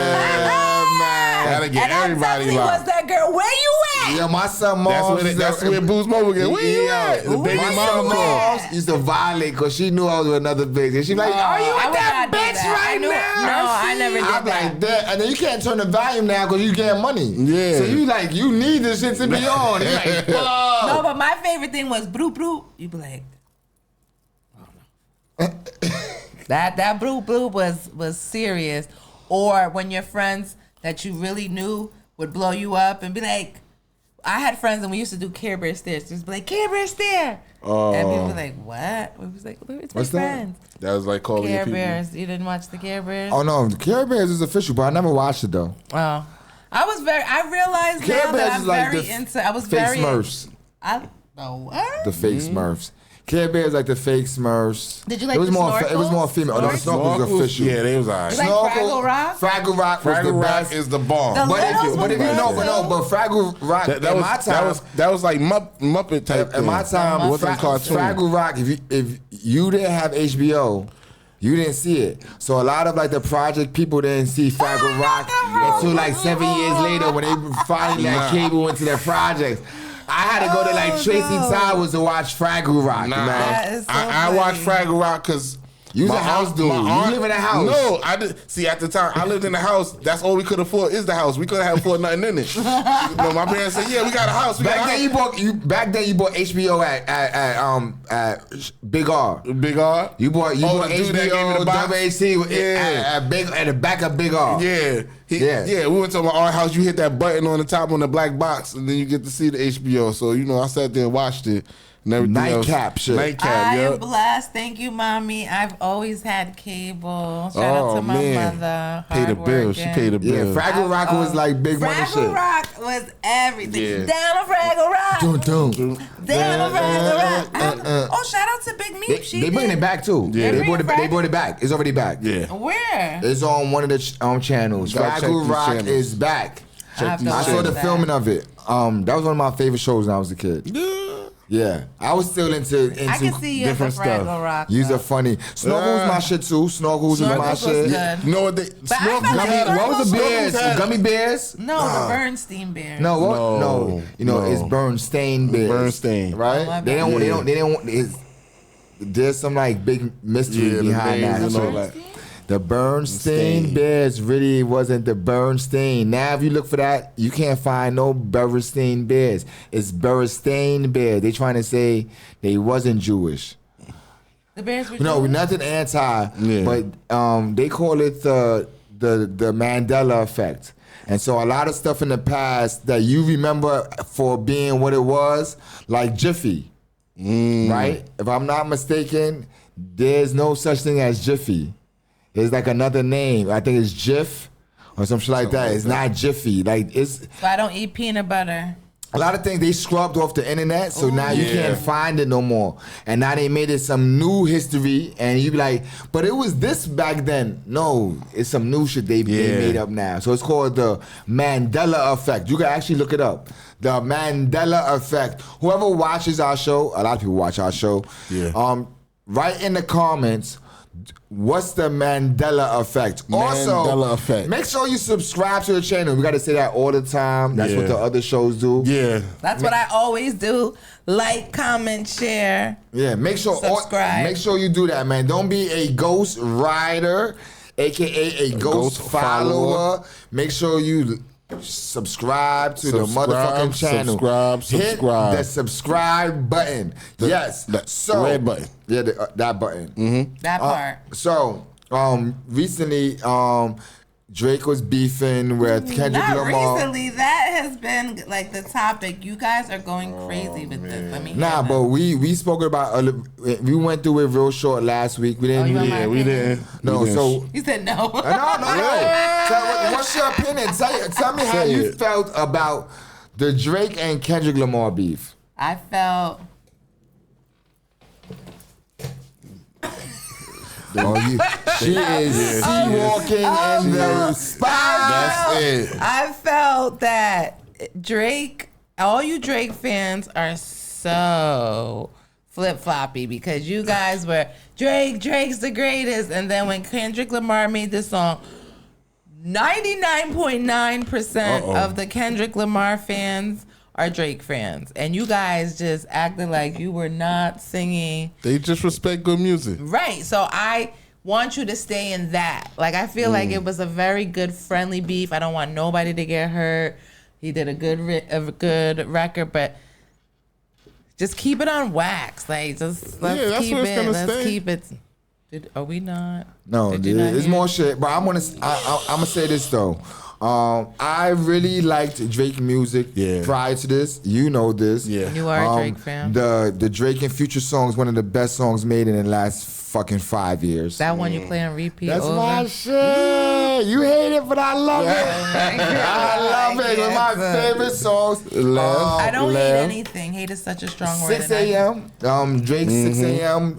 Gotta get everybody locked. Was that girl? Where you at? Yeah, my son mom. That's where Boo's mom would get. Where you at? The baby mama used to violate because she knew I was with another bitch. And she like, are you with that bitch right now? No, I never did I'm that. like that. And then you can't turn the volume down because you get money. Yeah. So you need this shit to be on. You're like, whoa. No, but my favorite thing was bloop. You be like, oh no. that bloop was serious. Or when your friends that you really knew would blow you up and be like, I had friends and we used to do Care Bear stares. Just be like, Care Bear stare. And people were like, what? We was like, it's my friends. That was like calling Care people. Bears. You didn't watch the Care Bears? Oh no, the Care Bears is official, but I never watched it though. Oh. I realized Care now Bears that I'm is like very the into, I was fake very. Smurfs. The what? The fake Smurfs. Care Bears like the fake Smurfs. Did you like it was the more snorkels? It was more female. No, the snorkels was official. Yeah, they was alright. You like Fraggle Rock? Fraggle Rock was the Fraggle Rock best. is the bomb. The But Littles if you was know, good, but Fraggle Rock that my time. that was like Muppet type. At my time, wasn't cartoon. Fraggle Rock. If you didn't have HBO, you didn't see it. So a lot of like the project people didn't see Fraggle Rock until like 7 years later when they finally got cable into their projects. I had to go to like Tracy Towers to watch Fraggle Rock, man. That is so I watched funny. Fraggle Rock because You was a house dude. You live in a house. No, I did. See, at the time, I lived in a house. That's all we could afford is the house. We couldn't afford nothing in it. No, my parents said, "Yeah, we got a house." Back then you bought HBO at Big R. Big R. You bought the dude that gave me HBO the box? WHC at the back of Big R. Yeah. We went to our house. You hit that button on the top on the black box, and then you get to see the HBO. So I sat there and watched it. And everything Nightcap else. shit. Nightcap, I yeah. am blessed. Thank you, mommy. I've always had cable. Shout out to my mother. Pay the bill. She paid the bill. Yeah, Fraggle Rock was like big money shit. Fraggle Rock was everything. Yeah. Down on Fraggle Rock. Dun. Down on Fraggle Rock. Oh, shout out to Big Meep. They bringing it back too. Yeah. They brought it back. It's already back. Yeah. Where? It's on one of the channels. Gotta check Fraggle these Rock channels. is back. I saw the filming of it. That was one of my favorite shows when I was a kid. Yeah, I was still into I can see you different as a Fraggle stuff. Rock. You's are funny. Snorkels my shit too. Snorkels is my Snorkels was shit. good. You know what they? I felt What was the bears? had- Gummy bears? No, the Bernstein Bears. No, what? No, No. no. It's Bernstein bears. Bernstein. right? my They bad. don't. There's some like big mystery Yeah, the behind names that. and all shit. that. The Bernstein Stain. Bears really wasn't the Bernstein. Now, if you look for that, you can't find no Bernstein Bears. It's Bernstein Bears. They trying to say they wasn't Jewish. The Bears were No, Jewish? nothing anti, Yeah. but they call it the Mandela effect. And so a lot of stuff in the past that you remember for being what it was, like Jiffy, right? If I'm not mistaken, there's no such thing as Jiffy. It's like another name. I think it's Jif or some shit like that. It's not Jiffy. Like it's So I don't eat peanut butter. a lot of things they scrubbed off the internet, so now you Yeah. can't find it no more. And now they made it some new history, and you be like, but it was this back then. No, it's some new shit they made up now. So it's called the Mandela effect. You can actually look it up. The Mandela effect. Whoever watches our show, a lot of people watch our show. Yeah. Write in the comments. What's the Mandela effect? Also, Mandela effect. make sure you subscribe to the channel. We got to say that all the time. That's what Yeah. the other shows do. Yeah. That's what I always do. Like, comment, share. Yeah, make sure Subscribe. make sure you do that, man. Don't be a ghost rider, aka a ghost follower. Make sure you subscribe to the motherfucking channel. Hit the subscribe button. Yes, the red button. Yeah, that button. That part. So, recently, Drake was beefing with Kendrick Not Lamar. recently. That has been like the topic. You guys are going crazy with this. Let me hear Nah, them. but we spoke about we went through it real short last week. We didn't. you want my Yeah, we opinion? didn't. No, we didn't. so You said no. no. What's your opinion? Tell me how Say you it. felt about the Drake and Kendrick Lamar beef. I felt. She is walking in the spot. That's it. I felt that Drake, all you Drake fans are so flip floppy because you guys were Drake's the greatest, and then when Kendrick Lamar made this song, 99.9% of the Kendrick Lamar fans are Drake fans, and you guys just acted like you were not singing. They just respect good music. Right. So I want you to stay in that. Like, I feel like it was a very good, friendly beef. I don't want nobody to get hurt. He did a good record, but just keep it on wax. Like, just let's keep where it's it. gonna Let's stay. keep it. Are we not? No, Did you not it's hear? more shit. But I'm gonna say this though. I really liked Drake music prior to this. You know this. Yeah. You are a Drake fan. The Drake and Future song is one of the best songs made in the last fucking 5 years. That one you play on repeat That's over? my shit. You hate it, but but I love it. I love it. One of my favorite songs. I don't hate Left. anything. Hate is such a strong word. 6 a.m. Drake 6 a.m.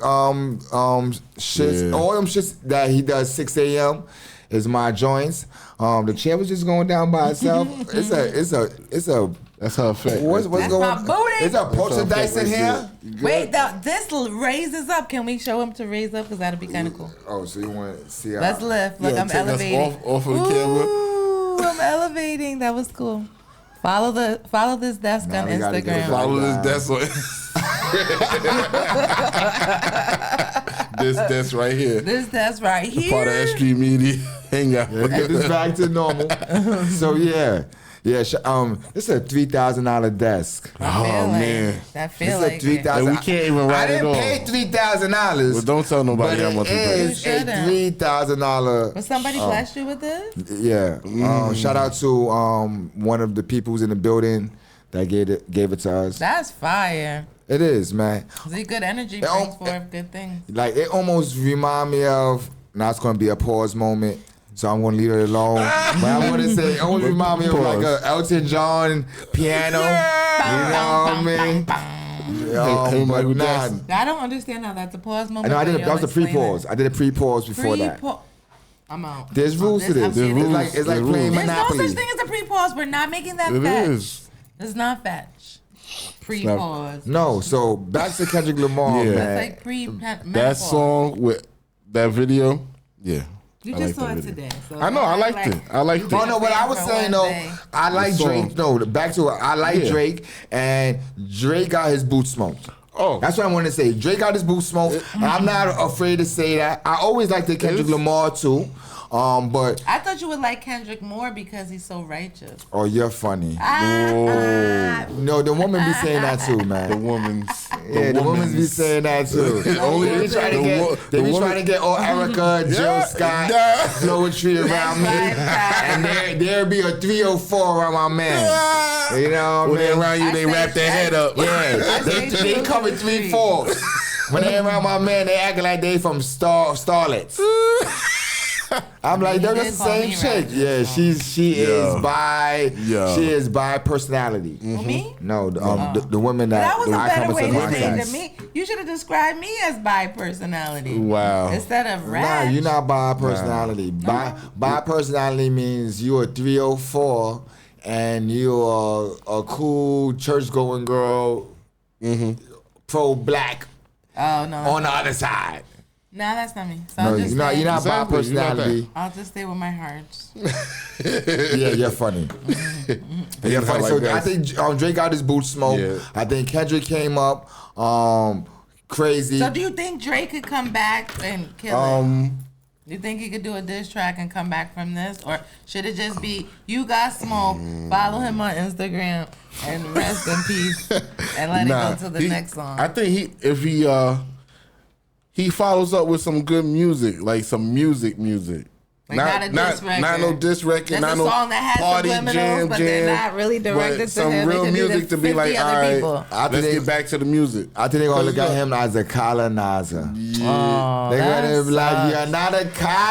Shits. Yeah. All them shits that he does 6 a.m. is my joints. The chair was just going down by itself. It's a. That's her effect. What's That's going? my booty. It's a poltergeist in here. Wait, this raises up. Can we show him to raise up? Because that'll be kind of cool. Oh, so you want to see how? Let's lift. Look, Yeah, I'm take us elevating. off of the camera. Ooh, I'm elevating. That was cool. Follow this desk Now on we gotta get Instagram. it Follow this desk right here. This desk right here. Part of S.STREET Media Hangout. Let's get this back to normal. So yeah. This is a $3,000 desk. I feel Oh, like man. That This feel is like a it. $3,000. And we can't even I write it didn't off. pay $3,000. Well, don't tell nobody how But much it we paid. is You a shouldn't. $3,000. But somebody blessed you with this? Yeah. Shout out to one of the people who's in the building that gave it to us. That's fire. It is, man. See, good energy It brings al- forth good things. Like it almost remind me of. Now it's gonna be a pause moment, so I'm gonna leave it alone. But I want to say, it almost remind me of like a Elton John piano. You know what I mean? Hey, Michael But nah, Jackson. I don't understand how that's a pause moment. no, I but did. you'll That was a explain pre-pause. it. I did a pre-pause before that. I'm out. There's rules to I'm this. getting There's it. rules. It's like playing There's There's no Monopoly. such thing as a pre-pause. We're not making that It fetch. is. It's not fetch. Pre-pause. No, so back to Kendrick Lamar, Yeah. man. That's like pre-menopause. That song with that video, yeah. You I just like saw that it video. today. So I know, I liked it. I liked Oh it. no, what I was For saying one though, day. I like The song. Drake. No, back to it. I like Yeah. Drake, and Drake got his boots smoked. Oh. That's what I want to say. Drake got his boots smoked. I'm not afraid to say that. I always liked the Kendrick Lamar too, but I thought you would like Kendrick more because he's so righteous. oh, you're funny. Ah, No, the woman be saying that too, The man. woman's. Yeah, the women's be saying that too. Only They be trying to get, they be trying to get all Erica, Jill Yeah, Scott, yeah. Flowetry around me, That's right. and there be a 304 around my man. You know what When I they mean? around you, they I wrap say- their head up. Yeah, they come in 3/4. When they around my man, they acting like they from Starlets. I'm like, they're did just the call same me chick. right. Yeah, she Yeah. is bi. Yeah. She is bi personality. Me? No, the women that That was a I better come way into to say it contact. to me. You should have described me as bi personality. Wow. Instead of Nah, rash. you're not bi personality. Bi personality means you're a 304 and you're a cool church going girl, pro black Oh, no. on the other side. No, that's not me. So No, I'll just you're not. stay- You're not bi Exactly, you're not personality. I'll just stay with my heart. Yeah, you're funny. You're funny. like So that. Oh. I think Drake got his boots smoked. Yeah. I think Kendrick came up. Crazy. So do you think Drake could come back and kill it? You think he could do a diss track and come back from this? Or should it just be, you got smoke, follow him on Instagram, and rest in peace, and let it go to the next song? I think if he follows up with some good music, like some music. Like not a diss record. Not no diss record. There's not a no song that has party subliminals, jam, but they're jam, not really directed but to some him. They real could do music to to be like, 50 all other right, people. let's get back to the music. I think they're gonna look at him as a colonizer. Oh, They're gonna that be like, sucks. you're not a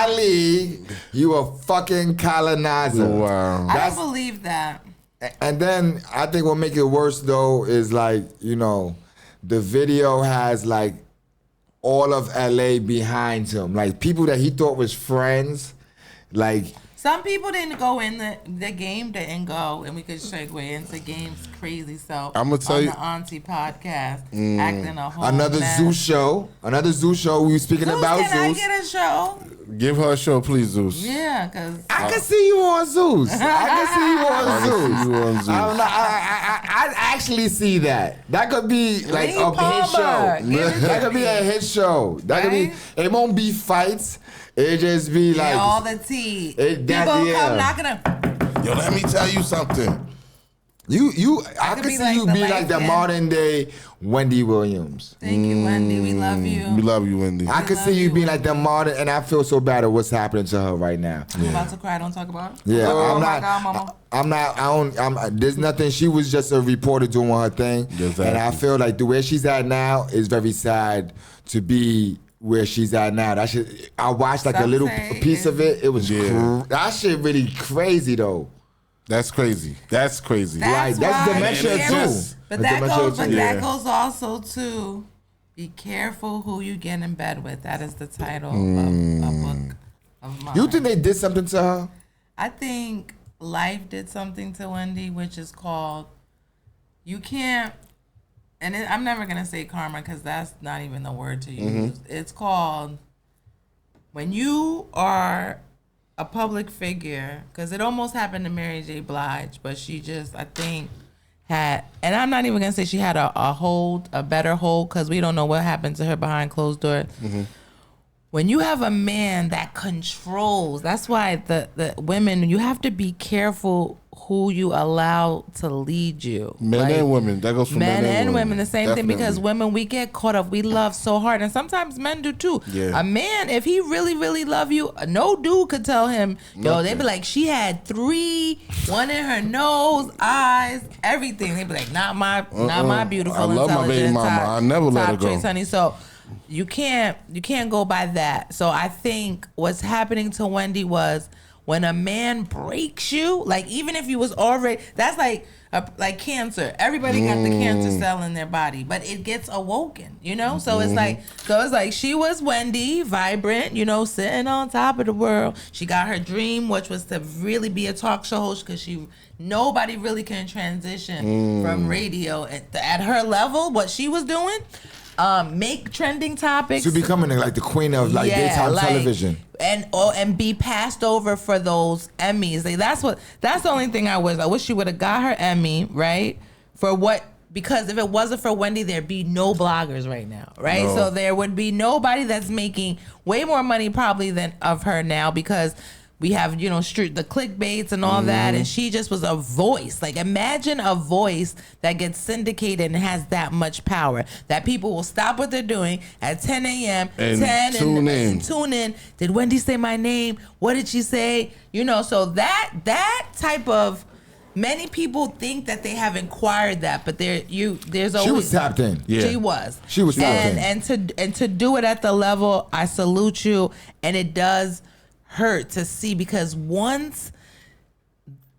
colleague, you a fucking colonizer. Wow. I That's- don't believe that. And then I think what make it worse though is like, you know, the video has like all of LA behind him. Like people that he thought was friends. Like Some people didn't go in the game didn't go, and we could segue into games crazy. So I'ma tell on you- the Auntie podcast, acting a whole another mess. zoo show. Another zoo show. We speaking Zeus, about can I Zeus. get a show? Give her a show, please, Zeus. Yeah, cause I can see you on Zeus. I can see you on Zeus. You on Zeus. I'm not, I actually see that. That could be like Lee a hit Palmer, show. give it That to could be me. a hit show. That could be. Right? It won't be fights. It just be like. all the tea. It- that- People yeah. come knocking up. Yo, let me tell you something. I could can be see like you the be like the light-skinned- modern day Wendy Williams. Thank you, Wendy. We love We you. love you, Wendy. I could love see you you, being like the modern, and I feel so bad at what's happening to her right now. I'm about to cry. Don't talk about it. Yeah, Oh I'm my not. God, mama. I'm not. I don't. There's nothing. She was just a reporter doing her thing, Exactly. and I feel like the way she's at now is very sad to be where she's at now. That shit, I watched like a Some little say piece of it. It was Yeah. that shit really crazy though. That's crazy. That's crazy. Right, that's why- dementia And too. it's- But That's that dementia goes. But too. that Yeah. goes also to be careful who you get in bed with. That is the title of a book of mine. You think they did something to her? I think life did something to Wendy, which is called you can't. And I'm never gonna say karma because that's not even the word to use. It's called when you are a public figure, because it almost happened to Mary J. Blige, but she just, I think, had, and I'm not even gonna say she had a better hold, because we don't know what happened to her behind closed doors. When you have a man that controls, that's why the women, you have to be careful who you allow to lead you. Men Like, and women. That goes for men and women, the same thing, because Definitely. women, we get caught up, we love so hard, and sometimes men do too. Yeah. A man, if he really, really love you, no dude could tell him, yo, they be like, she had 3, one in her nose, eyes, everything. They be like, not my beautiful, I love my baby intelligent, mama. top- I never let top her go. traits, honey. So you can't go by that. So I think what's happening to Wendy was when a man breaks you, like even if you was already, that's like cancer. Everybody got the cancer cell in their body, but it gets awoken, you know? So it's like she was Wendy, vibrant, you know, sitting on top of the world. She got her dream, which was to really be a talk show host, because nobody really can transition from radio at her level, what she was doing. Make trending topics. To becoming like the queen of like daytime television. And be passed over for those Emmys. Like, that's the only thing I wish she would have got her Emmy, right? Because if it wasn't for Wendy, there'd be no bloggers right now, right? No. So there would be nobody that's making way more money probably than of her now, because we have, you know, the clickbaits and all that, and she just was a voice. Like, imagine a voice that gets syndicated and has that much power, that people will stop what they're doing at 10 a.m. And tune in. and tune in. Did Wendy say my name? What did she say? You know, so that type of, many people think that they have acquired that, but there's always, She was tapped in. Yeah. She was. She was tapped in. And to do it at the level, I salute you. And it does hurt to see, because once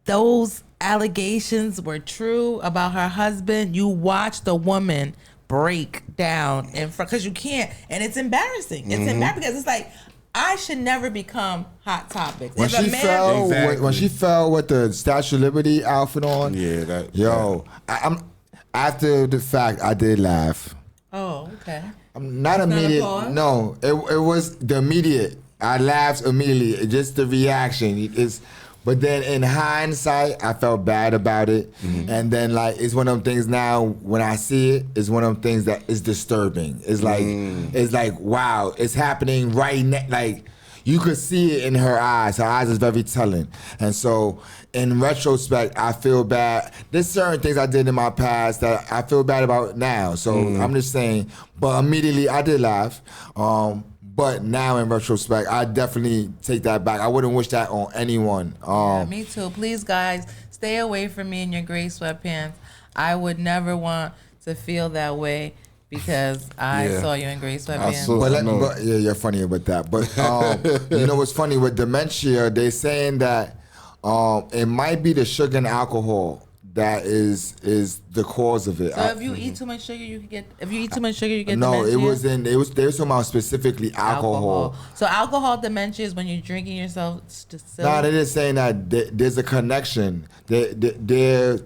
those allegations were true about her husband, you watch the woman break down in front, because you can't, and it's embarrassing. It's embarrassing, because it's like, I should never become hot topics. When If a she man- fell, Exactly. when she fell with the Statue of Liberty outfit on, Yeah, I'm after the fact, I did laugh. Oh, okay. I'm not Not a immediate. pause? No, it was the immediate. I laughed immediately. Just the reaction is. But then in hindsight, I felt bad about it. And then like it's one of them things now when I see it, it's one of them things that is disturbing. It's like wow, it's happening right now. Like you could see it in her eyes. Her eyes is very telling. And so in retrospect, I feel bad. There's certain things I did in my past that I feel bad about now. So I'm just saying, but immediately I did laugh. But now in retrospect, I definitely take that back. I wouldn't wish that on anyone. Yeah, me too. Please, guys, stay away from me in your gray sweatpants. I would never want to feel that way, because I Yeah. saw you in gray sweatpants. saw- But, I know. yeah, you're funny with that. But you know what's funny with dementia? They're saying that it might be the sugar and alcohol that is the cause of it. So if you eat too much sugar, you get. If you eat too much sugar, you get. No, dementia? they were talking about specifically alcohol. So alcohol dementia is when you're drinking yourself to silly. No, they're just saying that there's a connection. There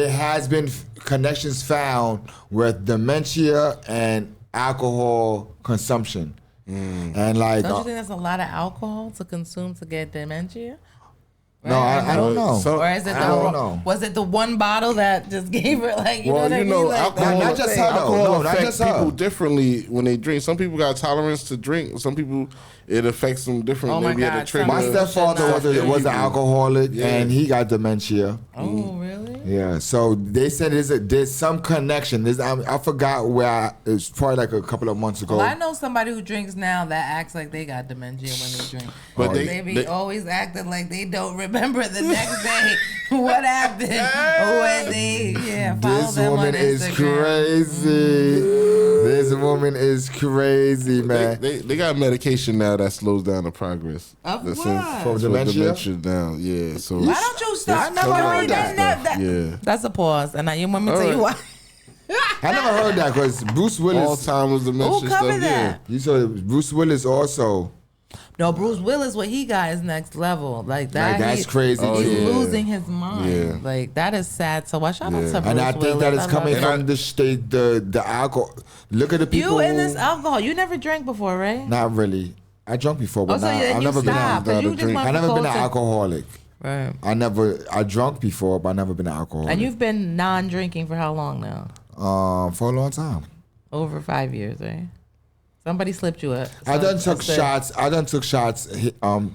has been connections found with dementia and alcohol consumption. And like, Don't you think that's a lot of alcohol to consume to get dementia? no, I don't know. So- Or is it I don't know. was it the one bottle that just gave her, like, you know what I mean? Like, alcohol, Not just her, though. alcohol No, not affects just her. people differently when they drink. Some people got tolerance to drink. Some people, it affects them differently. Oh my Maybe at God, a trigger. My some- stepfather was an alcoholic, Yeah. and he got dementia. oh, really? Yeah, so they said there's some connection. I forgot where it was probably like a couple of months ago. Well, I know somebody who drinks now that acts like they got dementia when they drink. But They be they- always acting like they don't remember the next day what happened when they follow This them woman on is Instagram. crazy. This woman is crazy, man. They got medication now that slows down the progress. Of That what? sends- For for dementia? down. Yeah. So Why don't you start? I never heard that. Yeah. That's a pause. And now you want me to tell you All why? I never heard that because Bruce Willis. Alzheimer's dementia Who stuff. covered Yeah. that? You saw Bruce Willis also. No, Bruce Willis, what he got is next level. Like that. Like, that's crazy. Oh, He's yeah. losing his mind. Yeah. Like that is sad. So watch out Yeah. to Bruce And I think that Willis. is coming I love from the state, the alcohol. Look at the it. people. You and this alcohol. You never drank before, right? Not really. I drunk before, but Oh, so nah, then I've you never been. stopped, 'cause you just went I never from been an cold to- alcoholic. Right. I drunk before, but I never been an alcoholic. And you've been non-drinking for how long now? For a long time. Over 5 years, right? Somebody slipped you up. I done took shots. I done took shots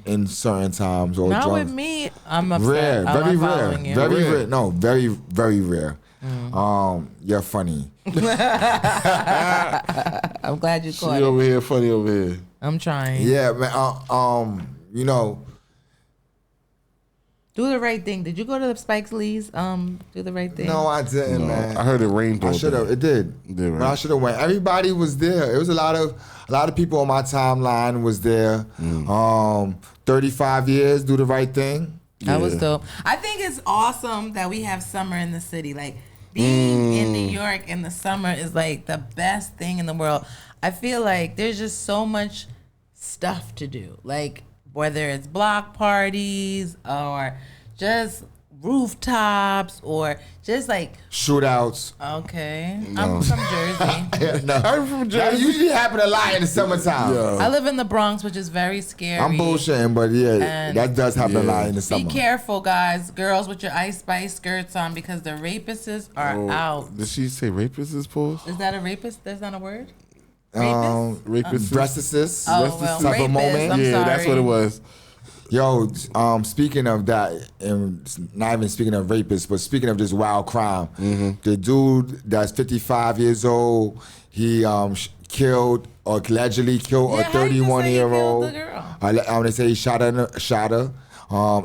in certain times or Not drunk. with me. I'm upset. Rare, I'm very not rare, following you. very Rare. rare. No, very very rare. You're funny. I'm glad you She caught it. over here, funny over here. I'm trying. Yeah, man. You know, Do the right thing. Did you go to the Spike Lee's? Do the right thing. no, I didn't, man. I heard it rained all I should have. day. It did. It did, right? But I should have went. Everybody was there. It was a lot of people on my timeline was there. 35 years, do the right thing. That was Yeah. dope. I think it's awesome that we have summer in the city. Like being in New York in the summer is like the best thing in the world. I feel like there's just so much stuff to do. Like whether it's block parties or just rooftops or just like Shootouts. okay. I'm from Jersey. No, I'm from that Jersey. usually happen a lot in the summertime. I live in the Bronx, which is very scary. I'm bullshitting, but yeah, And that does happen a Yeah. lot in the Be summer. careful, guys, girls with your Ice Spice skirts on because the rapists are out. Did she say rapists, Paul? Is that a rapist? That's not a word? Rapists? Breastises. Oh, well, type of rapist, moment. I'm yeah, sorry. that's what it was. Yo, speaking of that, and not even speaking of rapists, but speaking of this wild crime, the dude that's 55 years old, he killed or allegedly killed Yeah, a how you gonna say he 31-year-old. killed the girl? They say he shot her,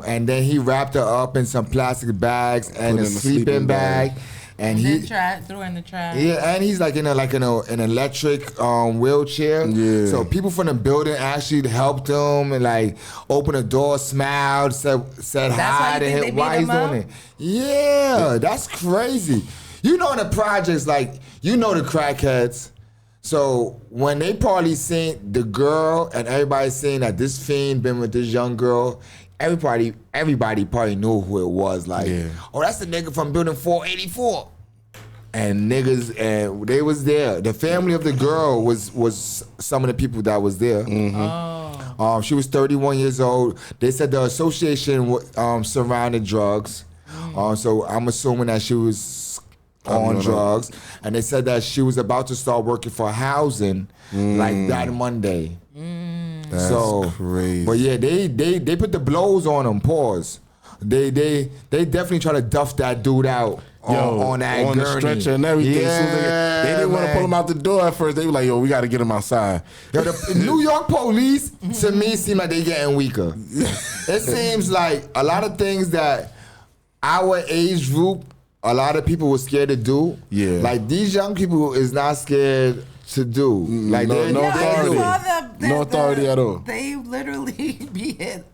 and then he wrapped her up in some plastic bags and Put a in a sleeping sleeping bag. bag. And And he, then threw her in the trash. yeah, and he's like in an electric wheelchair. Yeah. So people from the building actually helped him and like opened the door, smiled, said why hi you to think they him. beat Why he's him up? doing it? Yeah, that's crazy. You know, in the projects, like you know the crackheads. So when they probably seen the girl and everybody saying that this fiend been with this young girl, everybody probably knew who it was. Like, Yeah. oh, that's the nigga from building 484. And niggas, and they was there. The family of the girl was some of the people that was there. She was 31 years old. They said the association surrounded drugs. So I'm assuming that she was on no. drugs. And they said that she was about to start working for housing like that Monday. That's So crazy. But yeah, they put the blows on him. Pause. They definitely try to duff that dude out on that on the gurney. stretcher and everything. Yeah, So they didn't want to man. pull him out the door at first. They were like, yo, we got to get him outside. Yo, the New York police to me seem like they getting weaker. It seems like a lot of things that our age group, a lot of people were scared to do. Yeah. Like these young people is not scared to do. Like no- they- no they authority. do. No authority at all. They literally be hit.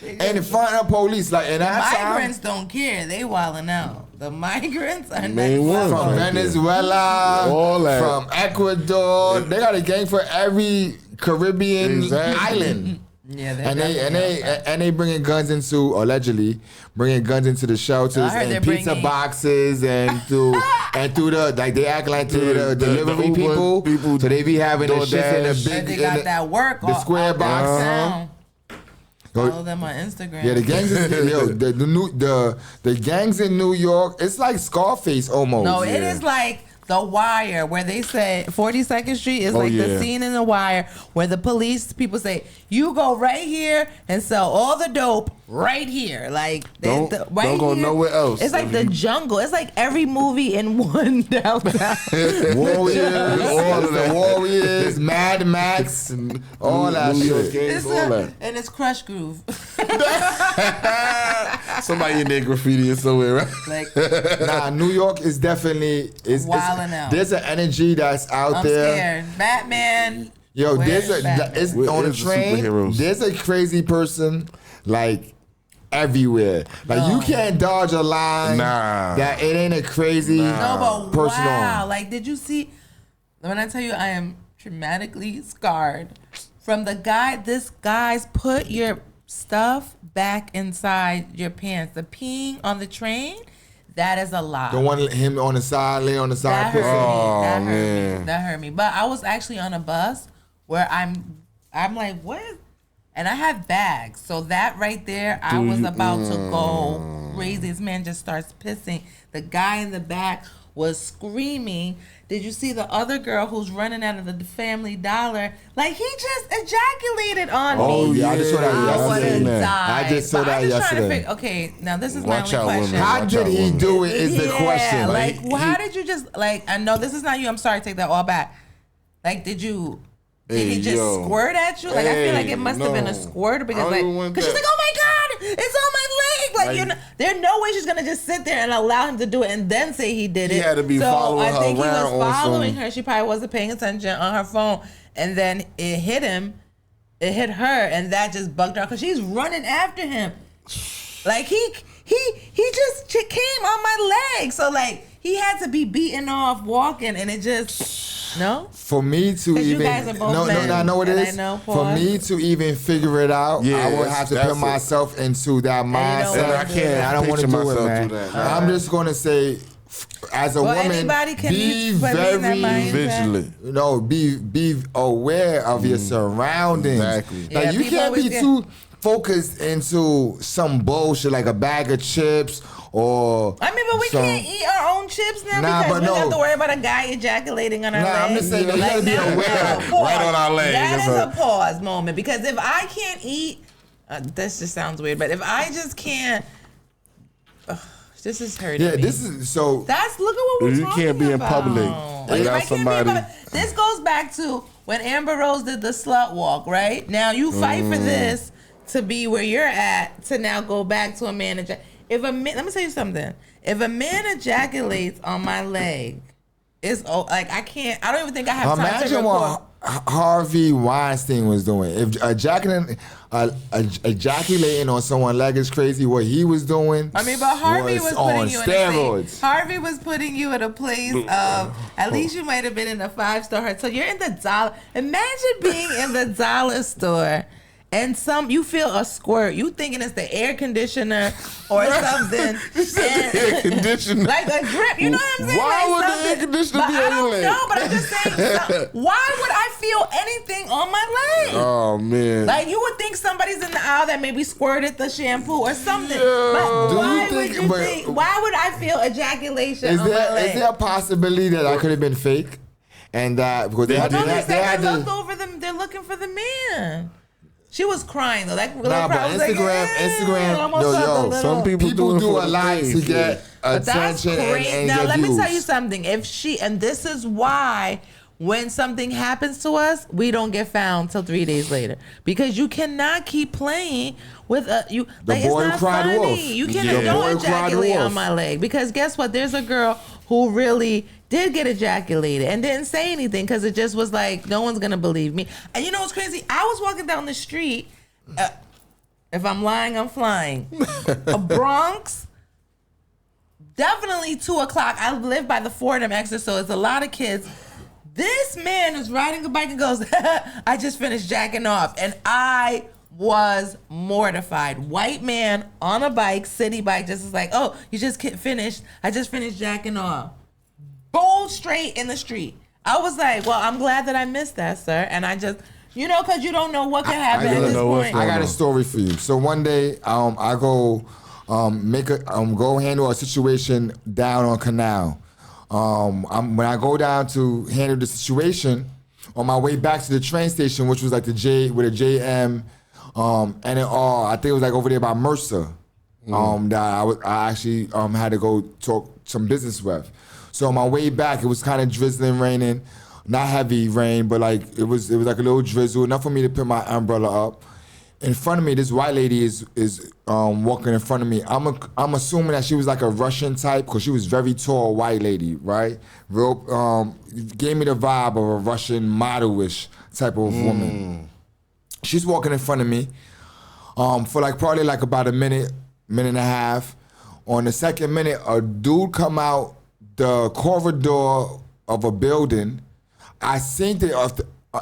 And in front of police, like in that time. Migrants don't care. They wilding out. The migrants are Main next one. level. From Right there. Venezuela, All that. from Ecuador, they got a gang for every Caribbean Exactly. island. Yeah, they're And definitely outside. they bringing guns into allegedly bringing guns into the shelters I heard and they're pizza bringing- boxes and through the like they act like to the delivery Uber people, so they be having the shit in a DoorDash. big And they got that work the square all box. down. Follow them on Instagram. Yeah, the gangs is the gangs in New York. It's like Scarface almost. No, it is like The Wire, where they say 42nd Street is like the yeah. scene in The Wire where the police people say, you go right here and sell all the dope right here. Like, Don't go nowhere else. It's like the jungle. It's like every movie in one downtown. Warriors, all of the Warriors, Mad Max, all that New York shit. gangs, all that. And it's Crush Groove. Somebody in there graffitiing somewhere, right? Like, Nah, New York is definitely Wildin' out. There's an energy that's out I'm there. scared. Batman. Yo, Where's there's a Batman? it's Where on a is the train. superheroes? There's a crazy person like everywhere. Like you can't dodge a line. Nah. That it ain't a crazy No, but person wow. on. Like, did you see? When I tell you I am traumatically scarred from the guy, this guy's put your stuff back inside your pants. The peeing on the train, that is a lie. The one him on the side, lay on the side. That hurt pussy. Oh, me. That hurt man. me. That hurt me. But I was actually on a bus where I'm like, what? And I have bags. So that right there, I was about to go crazy. This man just starts pissing. The guy in the back was screaming. Did you see the other girl who's running out of the Family Dollar? Like, he just ejaculated on Oh, me. yeah, I just saw that I yesterday. would've man. died. I just saw But that I'm just trying to yesterday. okay, now this is Watch my out, only women. question. How Watch did out, he women. do it is the Yeah, question. like, how did you just, like, I know this is not you. I'm sorry, take that all back. Like, did Hey, he just yo. squirt at you? Like, I feel like Hey, it must have been no. a squirt I because, don't like, even want because she's that. like, oh my God, it's on my leg. Like, Like- you know, there's no way she's going to just sit there and allow him to do it and then say he did He it. had to be so following I her think he was around on following some- her. She probably wasn't paying attention on her phone. And then it hit him. It hit her. And that just bugged her because she's running after him. Like, he just came on my leg. So, like, he had to be beaten off walking. And it just, no? For me to 'Cause you even guys are both no, men, I know what it and I is. know, For pause. me to even figure it out, Yeah, I would have to that's put it. myself into that you don't mindset. wanna I do can't. I don't want to picture do it, myself man. do that. I'm just gonna say, as a Well, woman, anybody can be put me in that very mindset. Vigilant. you know, be aware of your surroundings. Exactly. Like Yeah, you people can't be always get- too focused into some bullshit like a bag of chips or. I mean, but we some- can't eat our own chips now Nah, because but we don't no. have to worry about a guy ejaculating on our Nah, I'm leg. just saying that you gotta be now, aware. pause. Right on our leg. That That's is a- a pause moment because if I can't eat, this just sounds weird, but if I just can't, this is hurting Yeah, me. this is so. That's look at what we're You talking can't be in about. public Like, without I can't be in somebody- public. This goes back to when Amber Rose did the slut walk, right? Now you fight for this to be where you're at to now go back to a man. If a man, let me tell you something. If a man ejaculates on my leg, it's like I can't. I don't even think I have time to Imagine record. what Harvey Weinstein was doing. If ejaculating on someone's leg is crazy, what he was doing. I mean, but Harvey was on putting you steroids. in a place. Harvey was putting you in a place of at least you might have been in a 5-star hotel. You're in the dollar. Imagine being in the dollar store and you feel a squirt. You thinking it's the air conditioner or something. Air conditioner. Like a drip. You know what I'm saying? Why Like would the something- air conditioner but be I on your don't leg? know, but I'm just saying. Why would I feel anything on my leg? Oh man. Like you would think somebody's in the aisle that maybe squirted the shampoo or something. Yeah. But Do why you think- would you but- think? Why would I feel ejaculation Is on my there leg? is there a possibility that I could have been fake, and that because they had no, to, they they said had they looked to. over them. They're looking for the man. She was crying though. That little Nah, cry but was like, Instagram, almost yo, felt a yo, little- some people People it do for a the lot fame, to get But that's attention crazy. and Now get let me views. tell you something. If she and this is why when something happens to us, we don't get found till 3 days later because you cannot keep playing with you. The Like boy it's who not cried funny. wolf. You The cannot boy don't who cried ejaculate wolf. on my leg because guess what? There's a girl who really did get ejaculated and didn't say anything because it just was like no one's gonna believe me. And you know what's crazy? I was walking down the street. If I'm lying, I'm flying. A Bronx. Definitely 2 o'clock. I live by the Fordham exit, so it's a lot of kids. This man is riding a bike and goes, I just finished jacking off. And I was mortified. White man on a bike, city bike, just is like, oh, you just finished. I just finished jacking off. Bold straight in the street. I was like, well, I'm glad that I missed that, sir. And I just, because you don't know what could happen at don't this know what's point. going I got on. a story for you. So one day, I go go handle a situation down on Canal. When I go down to handle the situation, on my way back to the train station, which was like the J with a JM, NR, I think it was like over there by Mercer. That I actually had to go talk some business with. So on my way back, it was kind of drizzling, raining. Not heavy rain, but like it was like a little drizzle, enough for me to put my umbrella up. in front of me, this white lady is walking in front of me. I'm assuming that she was like a Russian type because she was very tall, white lady, right? Real gave me the vibe of a Russian model-ish type of woman. She's walking in front of me for like probably like about a minute and a half. On the second minute, a dude come out the corridor of a building. I seen it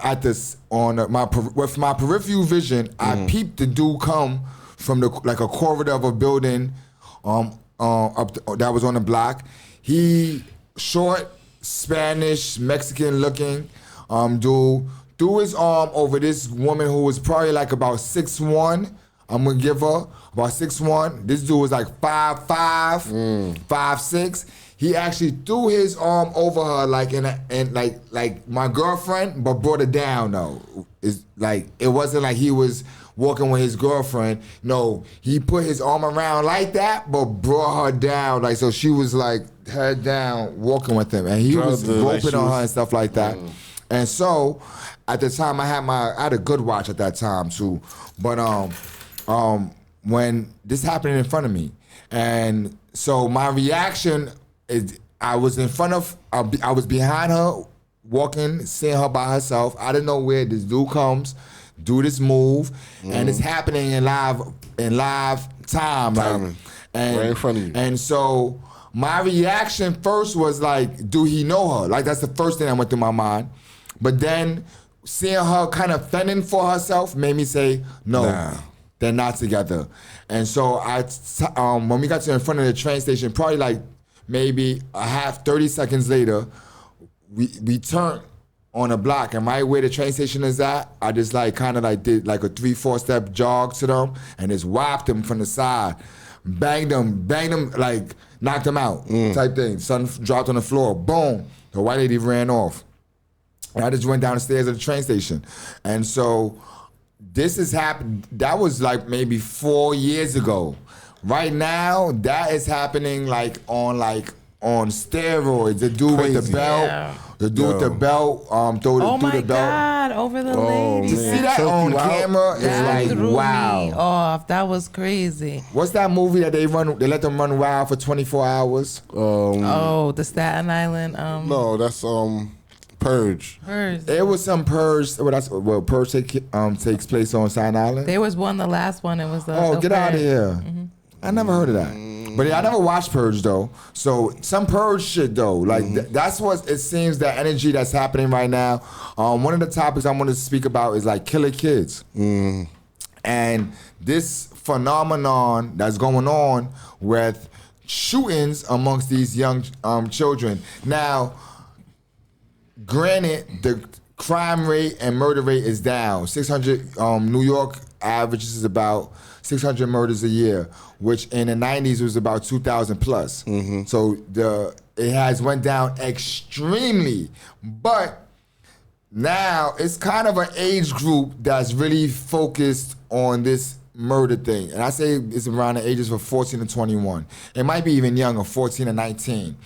at this with my peripheral vision. I peeped the dude come from like a corridor of a building that was on the block. He short, Spanish, Mexican looking dude. Threw his arm over this woman who was probably like about 6'1". I'm gonna give her about 6'1". This dude was like 5'5", 5'6". He actually threw his arm over her like like my girlfriend, but brought her down though. It's like it wasn't like he was walking with his girlfriend. No, he put his arm around like that, but brought her down. Like so, she was like head down walking with him, and he was roping on her and stuff like that. And so, at the time, I had a good watch at that time too. But when this happened in front of me, and so my reaction is, I was behind her, walking, seeing her by herself. I didn't know where this dude comes, do this move, and it's happening in live time, like, and right in front of you. And so my reaction first was like, do he know her? Like that's the first thing that went through my mind. But then seeing her kind of fending for herself made me say, no, they're not together. And so when we got to in front of the train station, probably like maybe 30 seconds later, we turned on a block, and right where the train station is at, I just like kind of like did like a 3-4 step jog to them and just whapped them from the side, banged them, like knocked them out type thing. Son dropped on the floor, boom, the white lady ran off. And I just went down the stairs of the train station. And so this has happened, that was like maybe 4 years ago. Right now, that is happening like on steroids. The dude with the belt, the dude with the belt, throw the belt. God, over the lady. To see that on camera is like, threw wow. me off. That was crazy. What's that movie that they let them run wild for 24 hours? The Staten Island. No, that's Purge. It was some Purge. Purge takes place on Staten Island. There was one, the last one. It was get out of here. I never heard of that. But yeah, I never watched Purge though. So some Purge shit though. Like that's what it seems, that energy that's happening right now. One of the topics I want to speak about is like killer kids. And this phenomenon that's going on with shootings amongst these young children. Now, granted, the crime rate and murder rate is down. 600, New York averages is about 600 murders a year, which in the 90s was about 2,000 plus. So it has went down extremely. But now it's kind of an age group that's really focused on this murder thing. And I say it's around the ages of 14 to 21. It might be even younger, 14 to 19.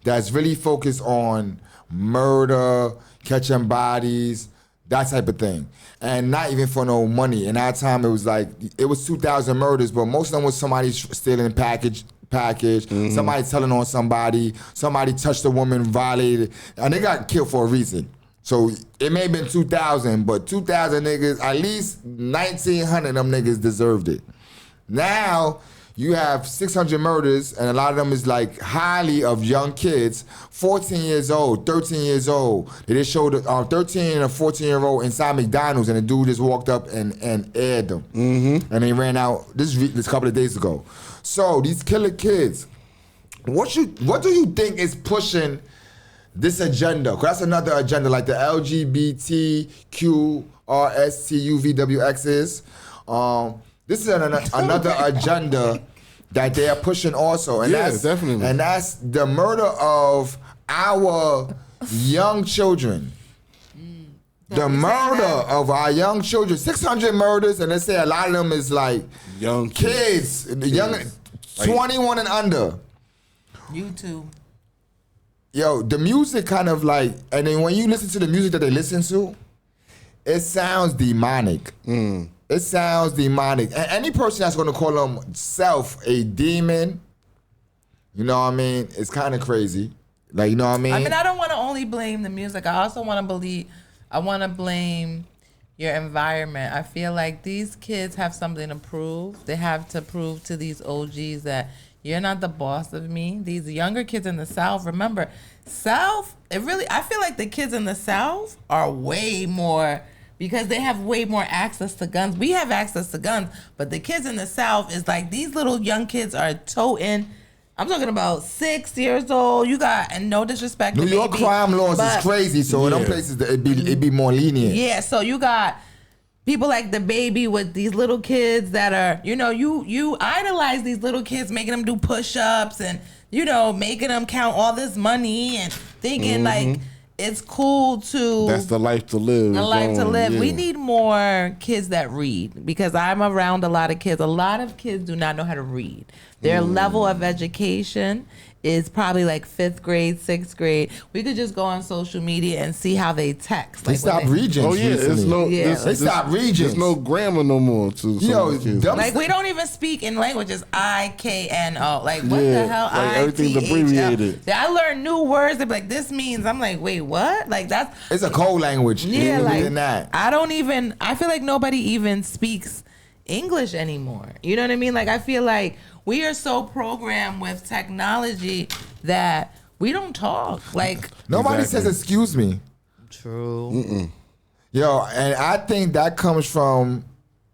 That's really focused on murder, catching bodies, that type of thing. And not even for no money. In that time, it was 2,000 murders, but most of them was somebody stealing package, somebody telling on somebody touched a woman, violated, and they got killed for a reason. So it may have been 2,000, but 2,000 niggas, at least 1,900 of them niggas deserved it. Now, you have 600 murders, and a lot of them is like highly of young kids, 14 years old, 13 years old. They just showed a 13 and a 14-year-old inside McDonald's, and the dude just walked up and aired them. And they ran out this couple of days ago. So these killer kids, what do you think is pushing this agenda? Because that's another agenda, like the LGBTQRSTUVWX is. This is another agenda that they are pushing also. And that's definitely. And that's the murder of our young children. The murder of our young children. 600 murders, and they say a lot of them is like young kids. Young, 21 and under. You too. Yo, the music kind of like, and then when you listen to the music that they listen to, it sounds demonic. It sounds demonic. And any person that's going to call themself a demon, you know what I mean? It's kind of crazy. Like, you know what I mean? I mean, I don't want to only blame the music. I also want to blame your environment. I feel like these kids have something to prove. They have to prove to these OGs that you're not the boss of me. These younger kids in the South, remember, I feel like the kids in the South are way more, because they have way more access to guns. We have access to guns, but the kids in the South is like, these little young kids are toting. I'm talking about 6 years old. And no disrespect to New York crime laws is crazy, so in them places it'd be more lenient. Yeah, so you got people like the baby with these little kids that are, you idolize these little kids, making them do push-ups and, making them count all this money and thinking like it's cool to. That's the life to live. The life to live. Yeah. We need more kids that read, because I'm around a lot of kids. A lot of kids do not know how to read. Their level of education is probably like 5th grade, 6th grade. We could just go on social media and see how they text. They stop reading. Oh yeah, they stop reading. There's no grammar no more to some of the kids. Like, we don't even speak in languages. IKNO. Like, what Yeah, the hell? like everything's abbreviated. I learn new words. They're like, this means. I'm like, wait, what? Like, it's a code language. Yeah, like that. I feel like nobody even speaks English anymore. You know what I mean? Like, I feel like we are so programmed with technology that we don't talk. Like, nobody says excuse me. True. Yo, and I think that comes from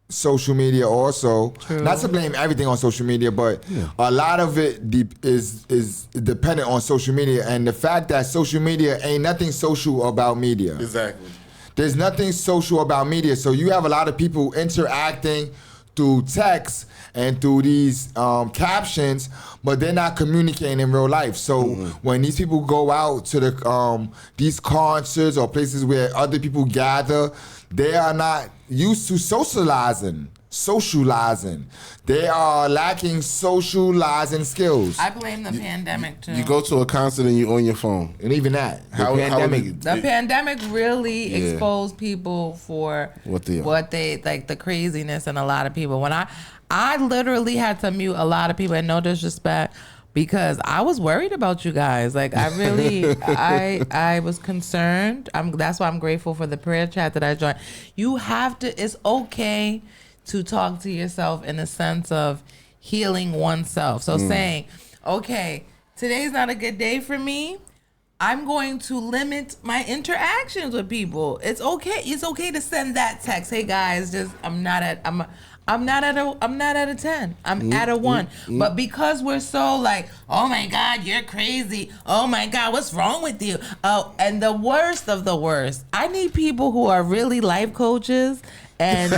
social media also. True. Not to blame everything on social media, but a lot of it is dependent on social media, and the fact that social media ain't nothing social about media. Exactly. There's nothing social about media, so you have a lot of people interacting through text and through these captions, but they're not communicating in real life. So when these people go out to these concerts or places where other people gather, they are not used to socializing. They are lacking socializing skills. I blame the pandemic too. You go to a concert and you're on your phone. And even that. The pandemic really exposed people for what they like, the craziness in a lot of people. When I literally had to mute a lot of people, and no disrespect, because I was worried about you guys. Like, I really, I was concerned. That's why I'm grateful for the prayer chat that I joined. You have to, it's okay to talk to yourself in a sense of healing oneself. So saying, okay, today's not a good day for me. I'm going to limit my interactions with people. It's okay. It's okay to send that text. Hey guys, I'm not at a 10. I'm at a 1. But because we're so like, oh my God, you're crazy. Oh my God, what's wrong with you? Oh, and the worst of the worst, I need people who are really life coaches and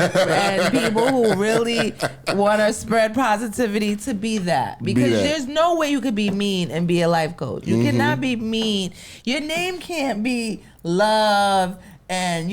people who really want to spread positivity to be that. Because there's no way you could be mean and be a life coach. You cannot be mean. Your name can't be love and,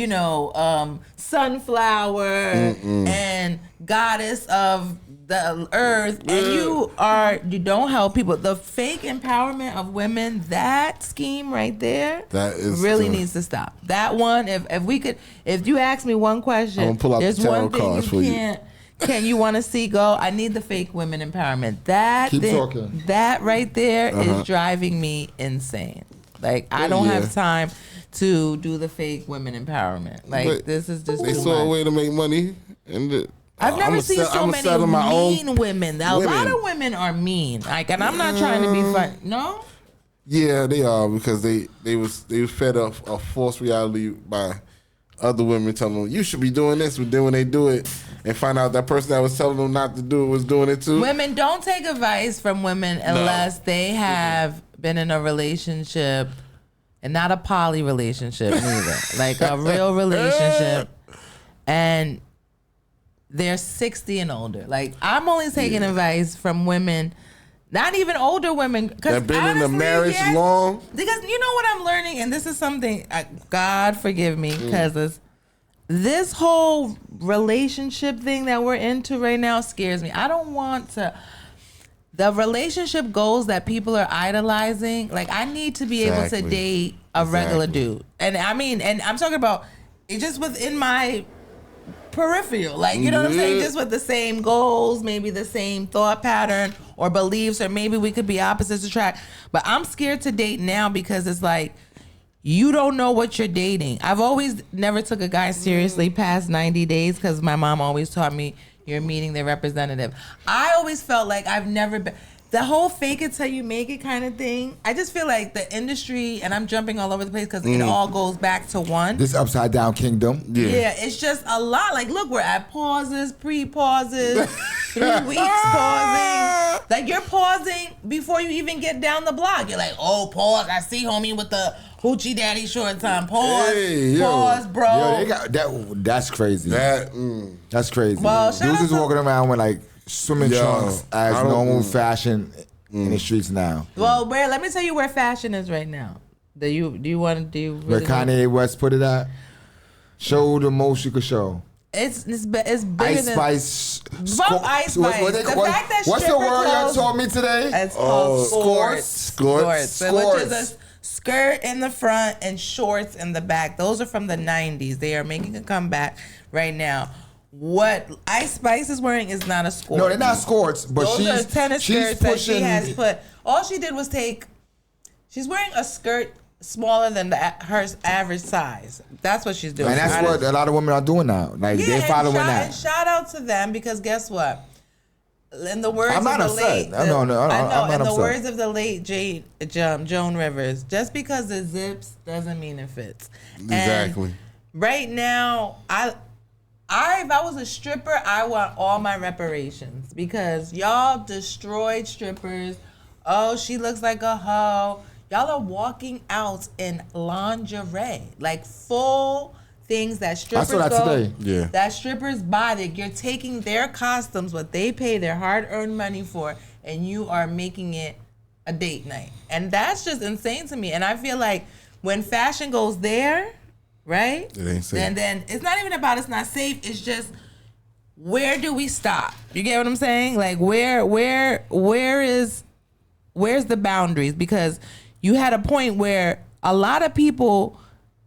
sunflower and goddess of the earth, and you don't help people. The fake empowerment of women, that scheme right there, that is really needs to stop. That one, if you ask me one question, I'm gonna pull out there's the tarot one thing cards you for can't. Can you want to see go? I need the fake women empowerment. Talking. That right there is driving me insane. Like, I don't have time to do the fake women empowerment. Like, but this is just they saw a way to make money, and I've never seen so many mean women. A lot of women are mean. Like, and I'm not trying to be funny. No. Yeah, they are, because they was fed up a false reality by other women telling them you should be doing this, but then when they do it and find out that person that was telling them not to do it was doing it too. Women don't take advice from women unless they have been in a relationship, and not a poly relationship neither, like a real relationship, and they're 60 and older. Like, I'm only taking advice from women, not even older women, because they've been in the marriage long. Because you know what I'm learning, and this is something, God forgive me, because this whole relationship thing that we're into right now scares me. I don't want to. The relationship goals that people are idolizing, like, I need to be able to date a regular dude. And I mean, and I'm talking about it just within my peripheral. Like, you know what I'm saying? Just with the same goals, maybe the same thought pattern or beliefs, or maybe we could be opposites attract. But I'm scared to date now because it's like, you don't know what you're dating. I've always never took a guy seriously past 90 days because my mom always taught me you're meeting their representative. I always felt like I've never been... The whole fake it till you make it kind of thing. I just feel like the industry, and I'm jumping all over the place because it all goes back to one. This upside down kingdom. Yeah, it's just a lot. Like, look, we're at pauses, pre-pauses, 3 weeks pausing. Like, you're pausing before you even get down the block. You're like, oh, pause. I see homie with the hoochie daddy shorts on. Pause, pause, bro. Yo, they got that. That's crazy. That's crazy. Well, dudes is walking around with like swimming trunks as normal fashion in the streets now. Well, let me tell you where fashion is right now. Do you want to do where Kanye West put it at? Show the most you could show. It's bigger Ice than Spice. Ice Spice. What's the word y'all told me today? It's called skirts. Which is a skirt in the front and shorts in the back. Those are from the 90s. They are making a comeback right now. What Ice Spice is wearing is not a skirt. No, they're not skirts, but those are tennis skirts pushing. That she has put. All she did was she's wearing a skirt smaller than her average size. That's what she's doing. And that's what a lot of women are doing now. Like, they're following that. And shout out to them, because guess what? In the words I'm not of the upset. late, I'm not in the upset. words of the late Joan Rivers, just because it zips doesn't mean it fits. Exactly. And right now, if I was a stripper, I want all my reparations, because y'all destroyed strippers. Oh, she looks like a hoe. Y'all are walking out in lingerie, like full things that strippers I saw that today. Yeah. That strippers buy. That you're taking their costumes, what they pay their hard-earned money for, and you are making it a date night. And that's just insane to me. And I feel like when fashion goes there, right? It ain't safe. And then it's not even about it's not safe. It's just, where do we stop? You get what I'm saying? Like, where's the boundaries? Because you had a point where a lot of people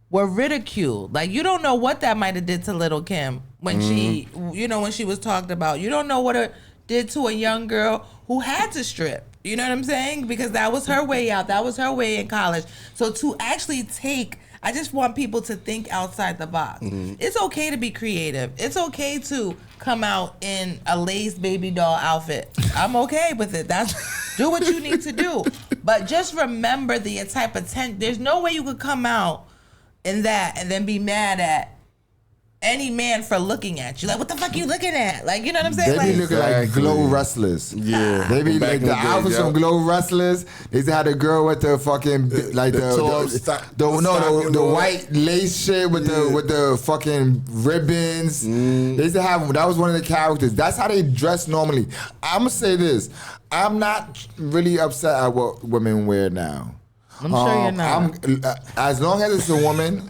were ridiculed. Like, you don't know what that might have did to Little Kim when she was talked about. You don't know what it did to a young girl who had to strip. You know what I'm saying? Because that was her way out. That was her way in college. So to actually I just want people to think outside the box. It's okay to be creative. It's okay to come out in a lace baby doll outfit. I'm okay with it. Do what you need to do. But just remember the type of there's no way you could come out in that and then be mad at any man for looking at you. Like, what the fuck you looking at? Like, you know what I'm saying? They be looking like Glow Wrestlers. Yeah. They be like the outfits from Glow Wrestlers. They used to have the girl with the fucking the white lace shit with the fucking ribbons. They used to have, that was one of the characters. That's how they dress normally. I'm gonna say this. I'm not really upset at what women wear now. I'm sure you're not. As long as it's a woman,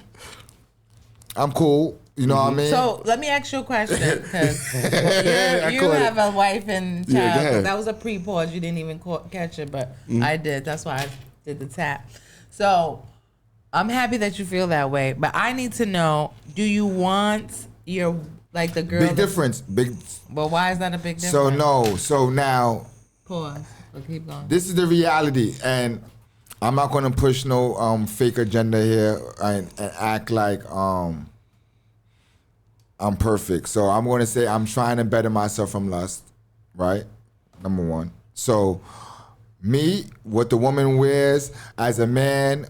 I'm cool. You know what I mean? So let me ask you a question, because you have a wife and child. Yeah, that was a pre-pause. You didn't even catch it, but I did. That's why I did the tap. So I'm happy that you feel that way, but I need to know: do you want your the girl? Big difference. But why is that a big difference? So now. Pause. So keep going. This is the reality, and I'm not gonna push no fake agenda here and act like I'm perfect. So I'm going to say I'm trying to better myself from lust, right? Number one. So what the woman wears as a man,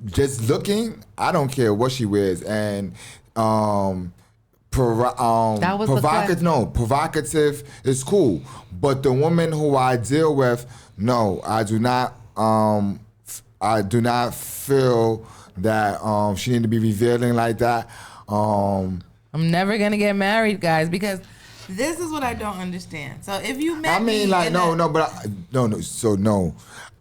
just looking, I don't care what she wears. And provocative is cool. But the woman who I deal with, no, I do not feel that she need to be revealing like that. I'm never gonna get married, guys, because this is what I don't understand. So if you met no.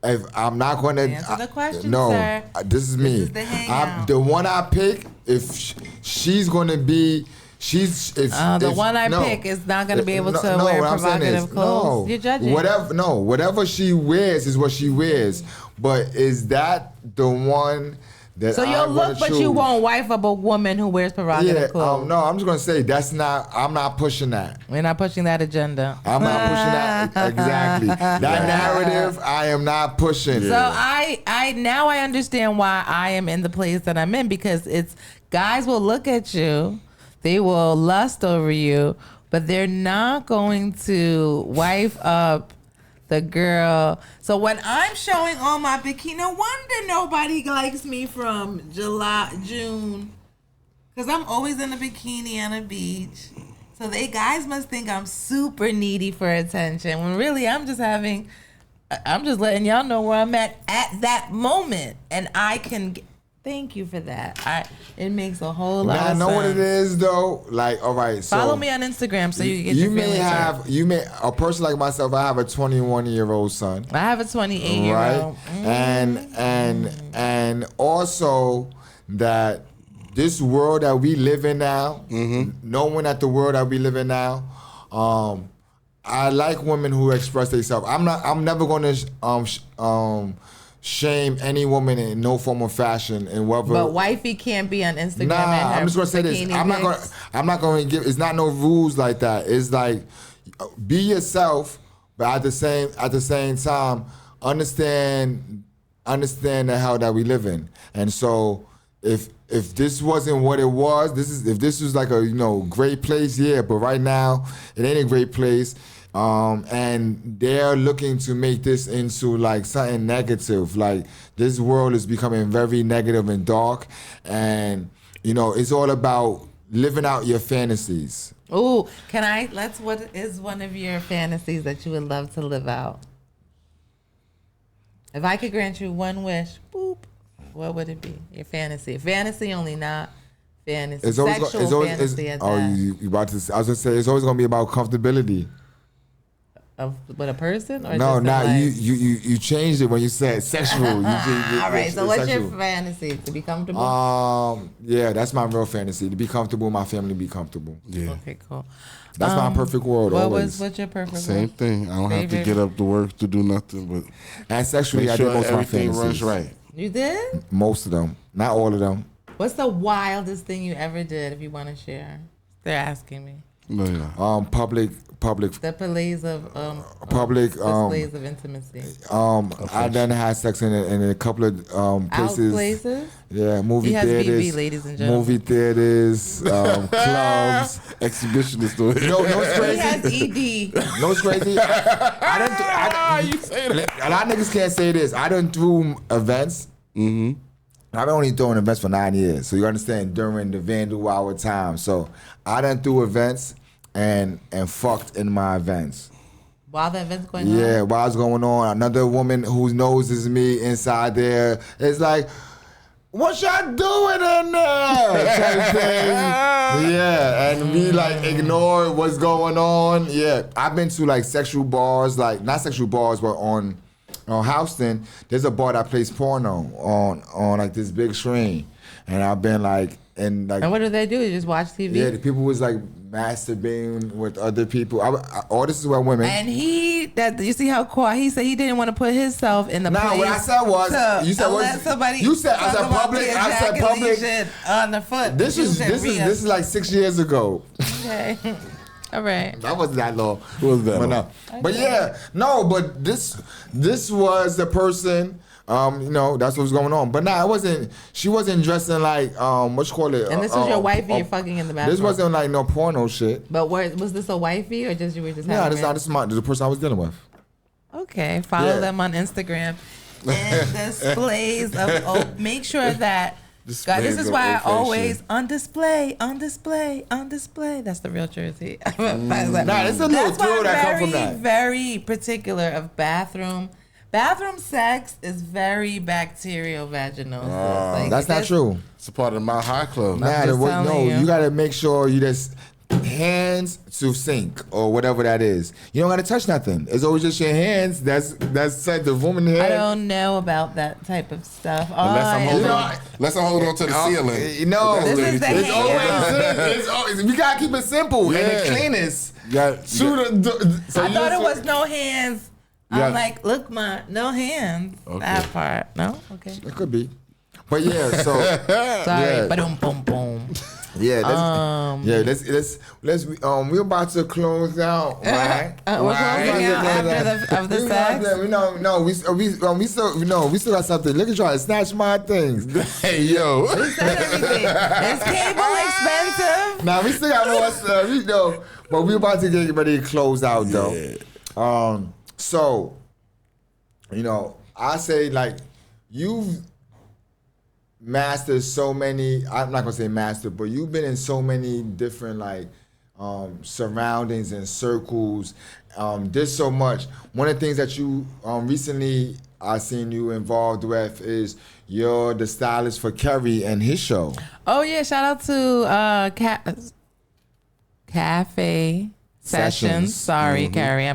If I'm not gonna answer the question, no, sir. This is me. This is the Hangout. The one I pick, if she's gonna be. The one I pick is not going to be able to wear provocative clothes. You're judging. Whatever she wears is what she wears. But is that the one that So I you'll wanna look, but choose. you won't wife up a woman who wears provocative Yeah, clothes. no, I'm just gonna say I'm not pushing that. We're not pushing that agenda. I'm not pushing that exactly. That narrative, I am not pushing. So I now I understand why I am in the place that I'm in, because it's guys will look at you, they will lust over you, but they're not going to wife up the girl. So when I'm showing all my bikini, no wonder nobody likes me from June, because I'm always in a bikini on a beach. So guys must think I'm super needy for attention, when really I'm just letting y'all know where I'm at that moment, and I can. Thank you for that. It makes a whole lot of sense. I know what it is though. Like, all right, so follow me on Instagram so you can get your feelings hurt. You may a person like myself. I have a 21-year-old son. I have a 28-year-old. Right, and also that this world that we live in now, knowing that the world that we live in now, I like women who express themselves. I'm never going to shame any woman in no form of fashion, and whether. But wifey can't be on Instagram. Nah, I'm just gonna say this. I'm not gonna give. It's not no rules like that. It's like be yourself, but at the same time, understand the hell that we live in. And so if this wasn't what it was, if this was like a great place, yeah. But right now, it ain't a great place. And they're looking to make this into like something negative. Like this world is becoming very negative and dark, and it's all about living out your fantasies. Ooh, what is one of your fantasies that you would love to live out? If I could grant you one wish, boop, what would it be? Your fantasy. Fantasy only, not fantasy. Sexual fantasy at that. You about to? I was gonna say it's always gonna be about comfortability. With a person? Or no, just not you changed it when you said sexual. All right, so what's your fantasy? To be comfortable? Yeah, that's my real fantasy. To be comfortable, my family be comfortable. Yeah. Okay, cool. That's my perfect world. What's your perfect world? Same thing. I don't have to get up to work to do nothing, but and sexually, I did most of my everything fantasies. runs right. You did? Most of them, not all of them. What's the wildest thing you ever did? If you want to share, they're asking me. No, yeah. Public. The plays of public. displays of intimacy. I done had sex in a couple of places. Out places? Yeah, movie He has theaters. BB, ladies and gentlemen. Movie theaters, clubs. Exhibitionist. No, it's crazy. He has ED. No, it's crazy. You say that. A lot of niggas can't say this. I done threw events. Mm-hmm. I've been only throwing events for 9 years, so you understand during the Vandal Hour time. So I done threw events and fucked in my events. While the event's going on? Yeah, while it's going on. Another woman who knows is me inside there. It's like, what y'all doing in there? Type thing. Yeah, and we like ignore what's going on. Yeah, I've been to like sexual bars, like not sexual bars, but on Houston, there's a bar that plays porno on like this big screen, and I've been like, and what do they do? You just watch TV? Yeah, the people was like masturbating with other people. All this is about women. And you see how quiet he said he didn't want to put himself in the place. What I said was, you said I said public on the foot. This is like 6 years ago. Okay. All right. That wasn't that long. But no. Okay. But yeah, no. But this was the person. That's what was going on. But it wasn't. She wasn't dressing like what you call it. And this was your wifey you're fucking in the bathroom. This wasn't like no porno shit. But was this a wifey or just you were just? Yeah, this is the person I was dealing with. Okay, follow them on Instagram. And displays of. Make sure that. God, this is why I always on display. That's the real Jersey. It's a little thrill that come from that. Very particular of bathroom. Bathroom sex is very bacterial vaginal. That's not true. It's a part of my high club. You gotta make sure you just hands to sink or whatever that is. You don't gotta touch nothing. It's always just your hands. That's like the woman hand. I don't know about that type of stuff. Unless I'm holding on to the ceiling. No, this is the it's always we gotta keep it simple and the cleanest. I thought it was no hands. I'm like, look, no hands. Okay. That part. No? Okay. It could be. But yeah, so Sorry, yeah. boom, boom, boom. Yeah, let's we're about to close out, right? We're closing out after the sex. We still got something. Look at trying to snatch my things. Hey, yo. He said everything. Is cable expensive? Now we still got more stuff, but we're about to get ready to close out though. So, I say like you've mastered so many. I'm not gonna say master, but you've been in so many different like surroundings and circles. There's so much. One of the things that you recently I seen you involved with is you're the stylist for Kerry and his show. Oh yeah! Shout out to Cafe Sessions. Sorry, Carrie.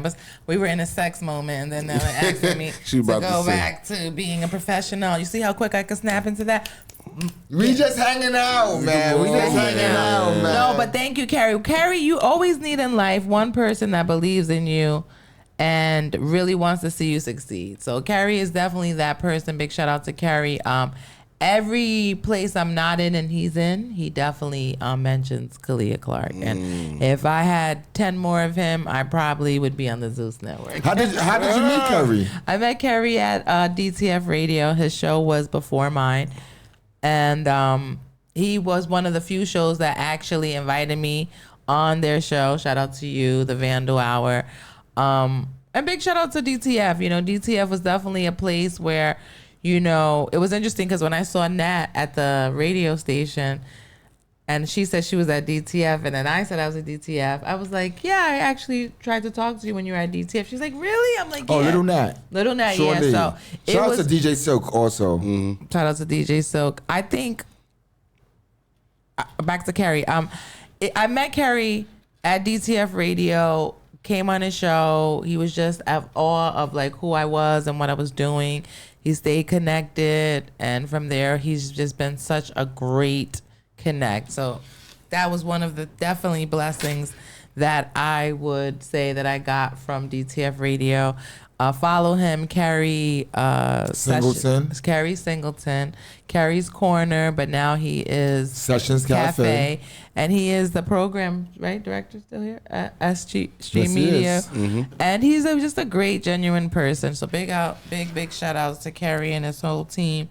We were in a sex moment, and then they were asking me to go back to being a professional. You see how quick I could snap into that? We just hanging out, man. We just hanging out, man. No, but thank you, Carrie. Carrie, you always need in life one person that believes in you and really wants to see you succeed. So Carrie is definitely that person. Big shout out to Carrie. Every place I'm not in and he's in, he definitely mentions Khaliah Clark. And if I had 10 more of him, I probably would be on the Zeus Network. How did you meet Kerry? I met Kerry at DTF Radio. His show was before mine. And he was one of the few shows that actually invited me on their show. Shout out to you, the Vandal Hour. And big shout out to DTF. DTF was definitely a place where, it was interesting because when I saw Nat at the radio station and she said she was at DTF and then I said I was at DTF, I was like, yeah, I actually tried to talk to you when you were at DTF. She's like, really? I'm like, yeah. Oh, Little Nat. Little Nat, Surely. yeah. So shout out to DJ Silk also. Shout out to DJ Silk. I think, back to Kerry. I met Kerry at DTF Radio, came on his show. He was just at awe of like who I was and what I was doing. He stayed connected, and from there, he's just been such a great connect. So that was one of the definitely blessings that I would say that I got from DTF Radio. Follow him, Kerry Singleton. Kerry Singleton, Kerry's Corner, but now he is Sessions Cafe. And he is the program, right, director still here at S.STREET Yes, Media. he And he's just a great, genuine person. So big shout outs to Kerry and his whole team.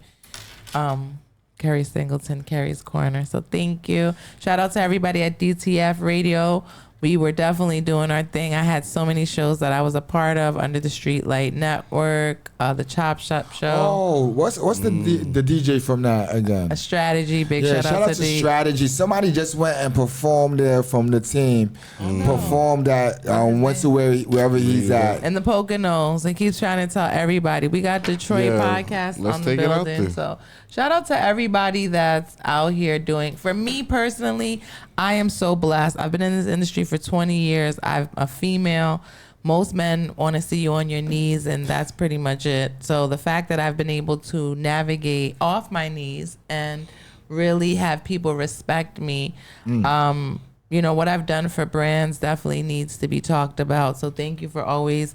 Kerry Singleton, Kerry's Corner. So thank you. Shout out to everybody at DTF Radio. We were definitely doing our thing. I had so many shows that I was a part of under the Streetlight Network, the Chop Shop Show. Oh, what's the DJ from that again? A Strategy. Big shout out to the Strategy. Somebody just went and performed there from the team. Performed at went to wherever he's at. In the Poconos, and keeps trying to tell everybody. We got Detroit podcast on the building. So shout out to everybody that's out here doing. For me personally, I am so blessed. I've been in this industry for 20 years. I'm a female. Most men want to see you on your knees, and that's pretty much it. So the fact that I've been able to navigate off my knees and really have people respect me, what I've done for brands definitely needs to be talked about. So thank you for always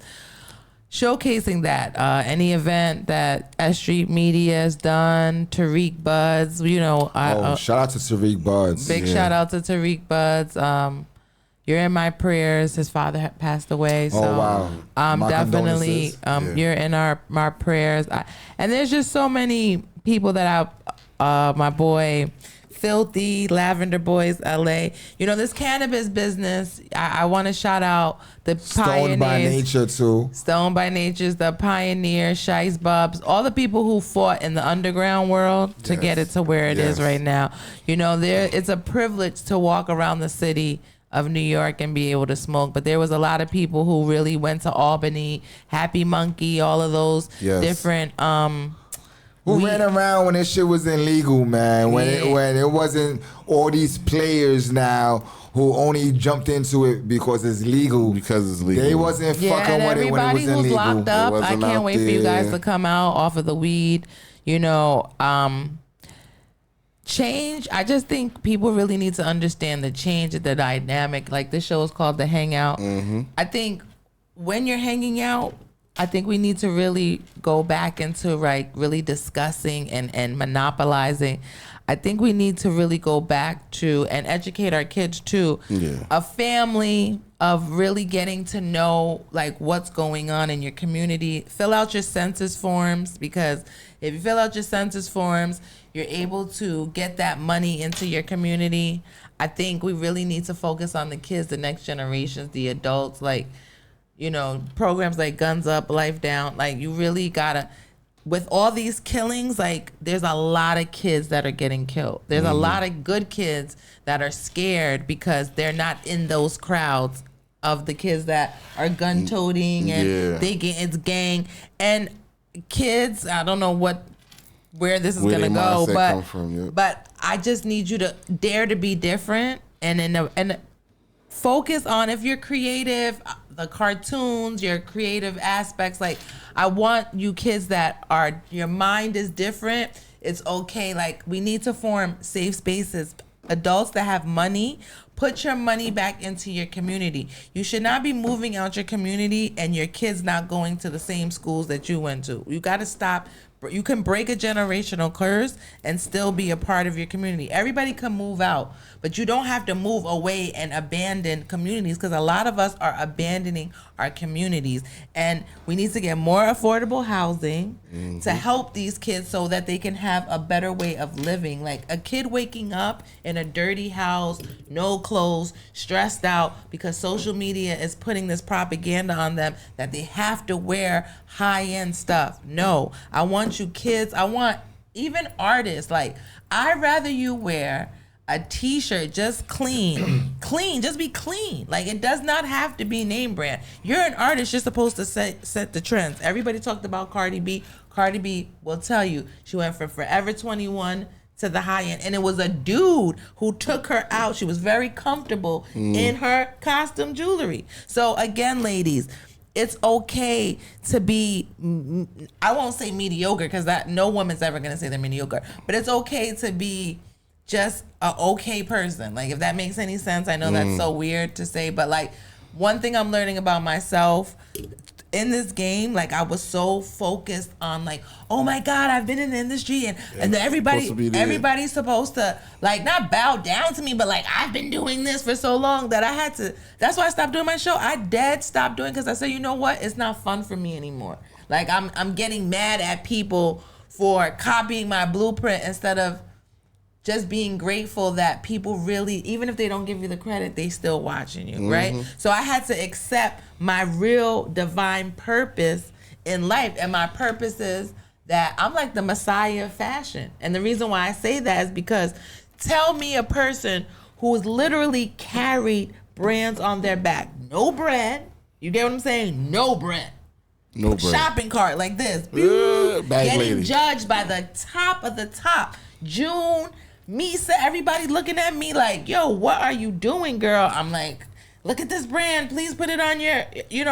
showcasing that. Any event that S.STREET Media has done, Tariq Buds, shout out to Tariq Buds. Big shout out to Tariq Buds. You're in my prayers. His father had passed away. So wow. My definitely you're in our prayers. And there's just so many people that my boy Filthy, Lavender Boys, LA. This cannabis business, I want to shout out the pioneers. Stoned by Nature, too. Stoned by Nature's, the pioneers, Shice Bubs, all the people who fought in the underground world to get it to where it is right now. It's a privilege to walk around the city of New York and be able to smoke, but there was a lot of people who really went to Albany, Happy Monkey, all of those different who ran around when this shit was illegal, man. When it wasn't all these players now who only jumped into it because it's legal. Because it's legal. They wasn't fucking with it when it was illegal. Everybody who's locked up, I can't wait for you guys to come out off of the weed. Change. I just think people really need to understand the change, the dynamic. Like this show is called The Hangout. I think when you're hanging out, I think we need to really go back into like really discussing and monopolizing. I think we need to really go back to and educate our kids too. Yeah. A family of really getting to know like what's going on in your community. Fill out your census forms, because if you fill out your census forms, you're able to get that money into your community. I think we really need to focus on the kids, the next generations, the adults, like, you know, programs like Guns Up, Life Down. Like, you really gotta, with all these killings, like, there's a lot of kids that are getting killed. There's a lot of good kids that are scared because they're not in those crowds of the kids that are gun toting and thinking it's gang. And kids, I don't know where this is gonna go, but I just need you to dare to be different and focus on, if you're creative, the cartoons, your creative aspects. Like, I want you kids that are, your mind is different. It's okay. Like, we need to form safe spaces. Adults that have money, put your money back into your community. You should not be moving out your community and your kids not going to the same schools that you went to. You got to stop. You can break a generational curse and still be a part of your community. Everybody can move out, but you don't have to move away and abandon communities, because a lot of us are abandoning our communities. And we need to get more affordable housing to help these kids so that they can have a better way of living. Like, a kid waking up in a dirty house, no clothes, stressed out because social media is putting this propaganda on them that they have to wear high-end stuff. No, I want you kids, I want even artists, like, I'd rather you wear a t-shirt just clean, just be clean. Like, it does not have to be name brand. You're an artist, you're supposed to set the trends. Everybody talked about Cardi B. Cardi B will tell you she went from Forever 21 to the high end, and it was a dude who took her out. She was very comfortable in her costume jewelry. So again, ladies, it's okay to be, I won't say mediocre, because that no woman's ever gonna say they're mediocre, but it's okay to be just a okay person. Like, if that makes any sense. I know that's so weird to say, but like, one thing I'm learning about myself in this game, like, I was so focused on like, oh my God, I've been in the industry and everybody's supposed to like not bow down to me, but like, I've been doing this for so long that I had to, that's why I stopped doing my show. I stopped doing, because I said, you know what, it's not fun for me anymore. Like, I'm getting mad at people for copying my blueprint instead of just being grateful that people really, even if they don't give you the credit, they still watching you, right? So I had to accept my real divine purpose in life. And my purpose is that I'm like the Messiah of fashion. And the reason why I say that is because, tell me a person who's literally carried brands on their back. No bread. You get what I'm saying? No bread. No bread. Shopping cart like this. Getting judged by the top of the top. June, Misa, everybody looking at me like, yo, what are you doing, girl? I'm like, look at this brand. Please put it on your,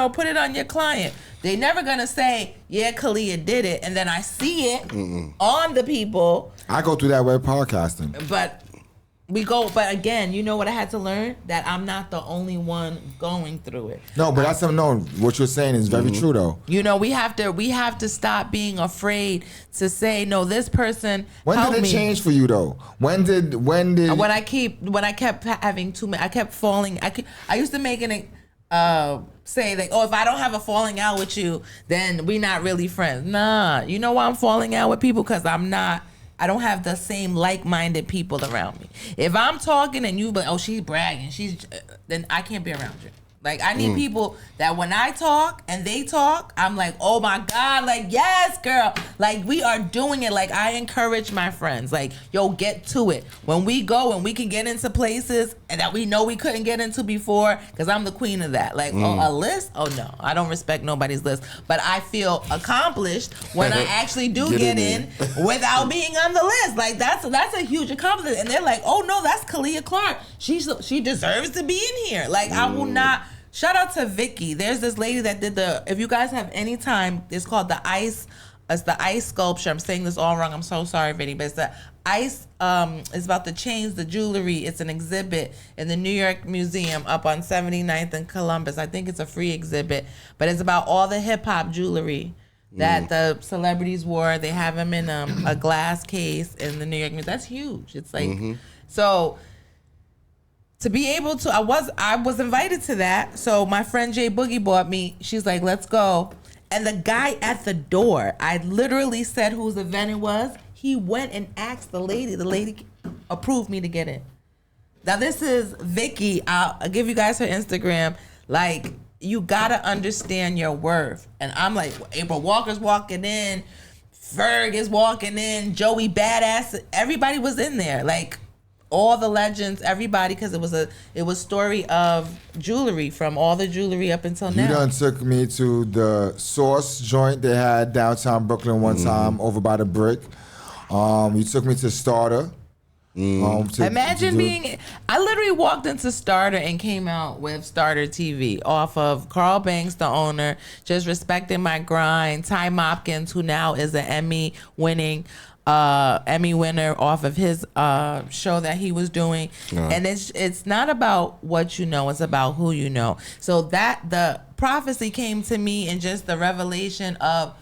put it on your client. They never gonna say, yeah, Khaliah did it, and then I see it on the people. I go through that way podcasting. But again, you know what I had to learn? That I'm not the only one going through it. No, but that's what you're saying is very true though. You know, we have to stop being afraid to say, no, this person When helped did it me. change for you though? When I kept having too many, I kept falling. I used to make say like, oh, if I don't have a falling out with you, then we not really friends. Nah, you know why I'm falling out with people? Because I don't have the same like-minded people around me. If I'm talking and you like, oh, she's bragging, then I can't be around you. Like, I need people that when I talk and they talk, I'm like, oh my God, like, yes, girl. Like, we are doing it. Like, I encourage my friends, like, yo, get to it. When we go and we can get into places and that we know we couldn't get into before, because I'm the queen of that. Like, oh, a list? Oh no, I don't respect nobody's list. But I feel accomplished when I actually do get in without being on the list. Like, that's a huge accomplishment. And they're like, oh no, that's Khaliah Clark. She deserves to be in here. Like, I will not. Shout out to Vicky. There's this lady that did if you guys have any time, it's called the Ice It's the ice sculpture. I'm saying this all wrong. I'm so sorry, Vinny, but it's the ice. It's about the chains, the jewelry. It's an exhibit in the New York Museum up on 79th and Columbus. I think it's a free exhibit, but it's about all the hip hop jewelry that the celebrities wore. They have them in a glass case in the New York Museum. That's huge. It's like so. To be able to, I was invited to that. So my friend Jay Boogie bought me. She's like, let's go. And the guy at the door, I literally said whose event it was. He went and asked the lady. The lady approved me to get in. Now this is Vicky. I'll give you guys her Instagram. Like, you gotta understand your worth. And I'm like, April Walker's walking in, Ferg is walking in, Joey Badass. Everybody was in there. Like, all the legends, everybody, because it was story of jewelry from all the jewelry up until now. You done took me to the Source joint they had downtown Brooklyn one time over by the Brick. You took me to Starter. Imagine I literally walked into Starter and came out with Starter TV off of Carl Banks, the owner, just respecting my grind. Ty Mopkins, who now is an Emmy winner off of his show that he was doing. And it's not about what you know, it's about who you know. So that the prophecy came to me in just the revelation of,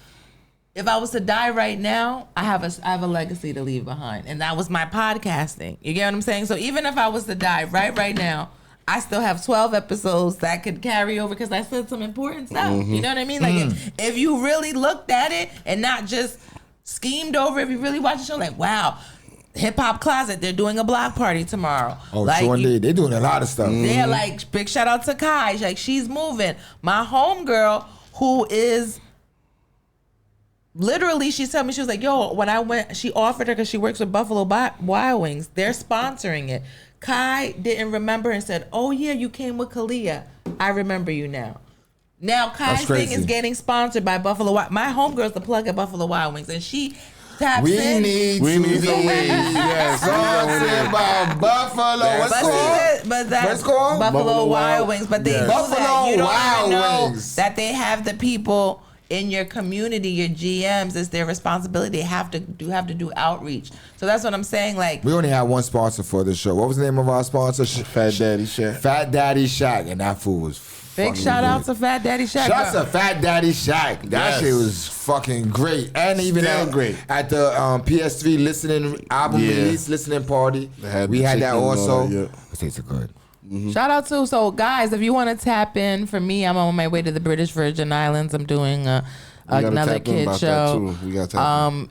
if I was to die right now, I have a legacy to leave behind. And that was my podcasting. You get what I'm saying? So even if I was to die right now, I still have 12 episodes that could carry over because I said some important stuff. You know what I mean? Like if you really looked at it and not just schemed over, if you really watch the show, like, wow, Hip Hop Closet, they're doing a block party tomorrow. Oh, like, they're doing a lot of stuff. Yeah, like, big shout out to Kai. Like, she's moving. My homegirl, who is literally, she told me, she was like, yo, when I went, she offered her, because she works with Buffalo Wild Wings, they're sponsoring it. Kai didn't remember and said, oh yeah, you came with Khaliah. I remember you now. Now Kai's thing is getting sponsored by Buffalo Wild. My homegirl's the plug at Buffalo Wild Wings, and she taps in. We need some wings. Yes, Talking about Buffalo. What's called? Buffalo Wild Wings. But they do Buffalo that. You don't Wild even know Wings. that they have the people in your community, your GMs. It's their responsibility. They have to do outreach. So that's what I'm saying. Like, we only had one sponsor for the show. What was the name of our sponsor? Fat Daddy Shack. Fat Daddy Shack, and that food was big shout out to Fat Daddy Shack. Shouts to Fat Daddy Shack. That shit was fucking great. And even at the PS3 listening album release listening party, we had that also. It tasted good. Shout out to, so guys, if you want to tap in, for me, I'm on my way to the British Virgin Islands. I'm doing another kid show.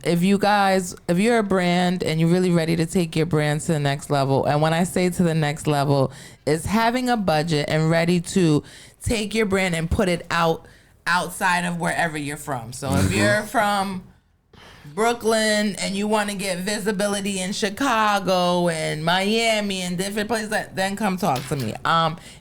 If you're a brand and you're really ready to take your brand to the next level, and when I say to the next level, is having a budget and ready to take your brand and put it outside of wherever you're from. So if you're from Brooklyn and you want to get visibility in Chicago and Miami and different places, then come talk to me.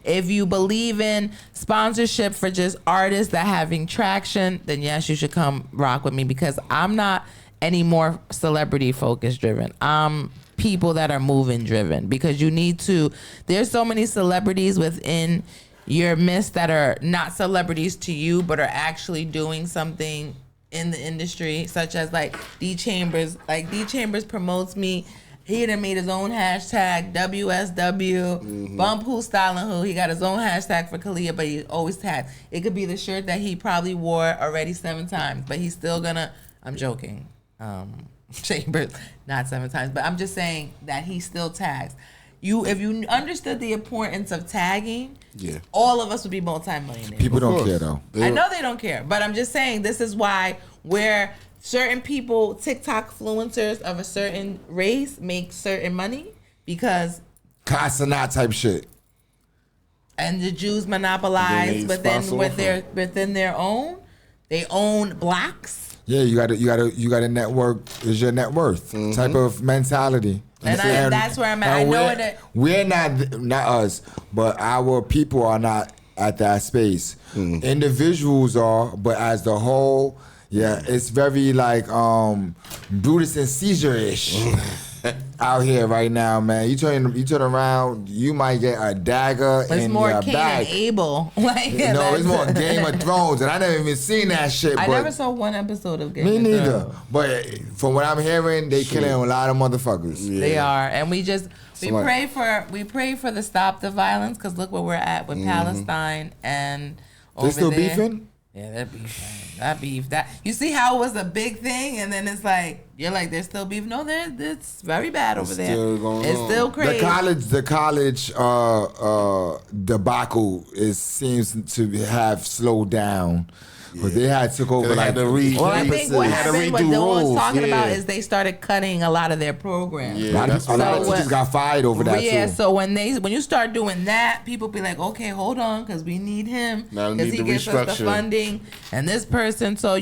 If you believe in sponsorship for just artists that having traction, then yes, you should come rock with me, because I'm not any more celebrity focus driven. I'm people that are moving driven, because you need to, there's so many celebrities within your midst that are not celebrities to you but are actually doing something in the industry, such as like D Chambers. Like, D Chambers promotes me. He done made his own hashtag, WSW, Bump Who Styling Who. He got his own hashtag for Khaliah, but he always tags. It could be the shirt that he probably wore already 7 times, but he's still gonna, I'm joking, Chambers, not 7 times, but I'm just saying that he still tags. If you understood the importance of tagging, all of us would be multi-millionaires. People don't care though. I know they don't care, but I'm just saying this is why where certain people, TikTok influencers of a certain race, make certain money, because Casanat type shit. And the Jews monopolize within their own. They own blocks. Yeah, you got to network is your net worth type of mentality. And that's where I'm at. I know that we're not us, but our people are not at that space. Individuals are, but as the whole, it's very like Brutus and Caesar-ish. out here right now, man. You turn around, you might get a dagger It's in more your Cain back. and Abel. Like, No, it's more Game of Thrones, and I never even seen that shit. I but never saw one episode of Game me of neither. Thrones. But from what I'm hearing, they killing a lot of motherfuckers. Yeah. They are, and we Somebody- pray for the stop the violence, because look where we're at with Palestine and over They still there. beefing? Yeah, they're beefing. That beef. That you see how it was a big thing, and then it's like you're like they're still beef. No, it's very bad over there. still going It's on. still crazy. The college debacle seems to have slowed down. But they had took over They like had to read. Well, I think what They had to happened, what redo Dylan was rules, talking about yeah. is they started cutting a lot of their programs. Yeah, a lot that's of what teachers got fired over that Yeah, too. so when you start doing that, people be like, okay, hold on, because we need him, Now we because need he to gets us the restructure. funding, and this person. So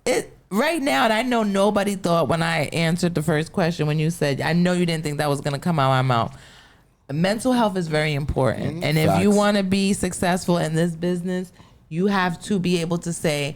it right now, and I know nobody thought when I answered the first question when you said, I know you didn't think that was gonna come out of my mouth. Mental health is very important, and if you Facts. want to be successful in this business, you have to be able to say,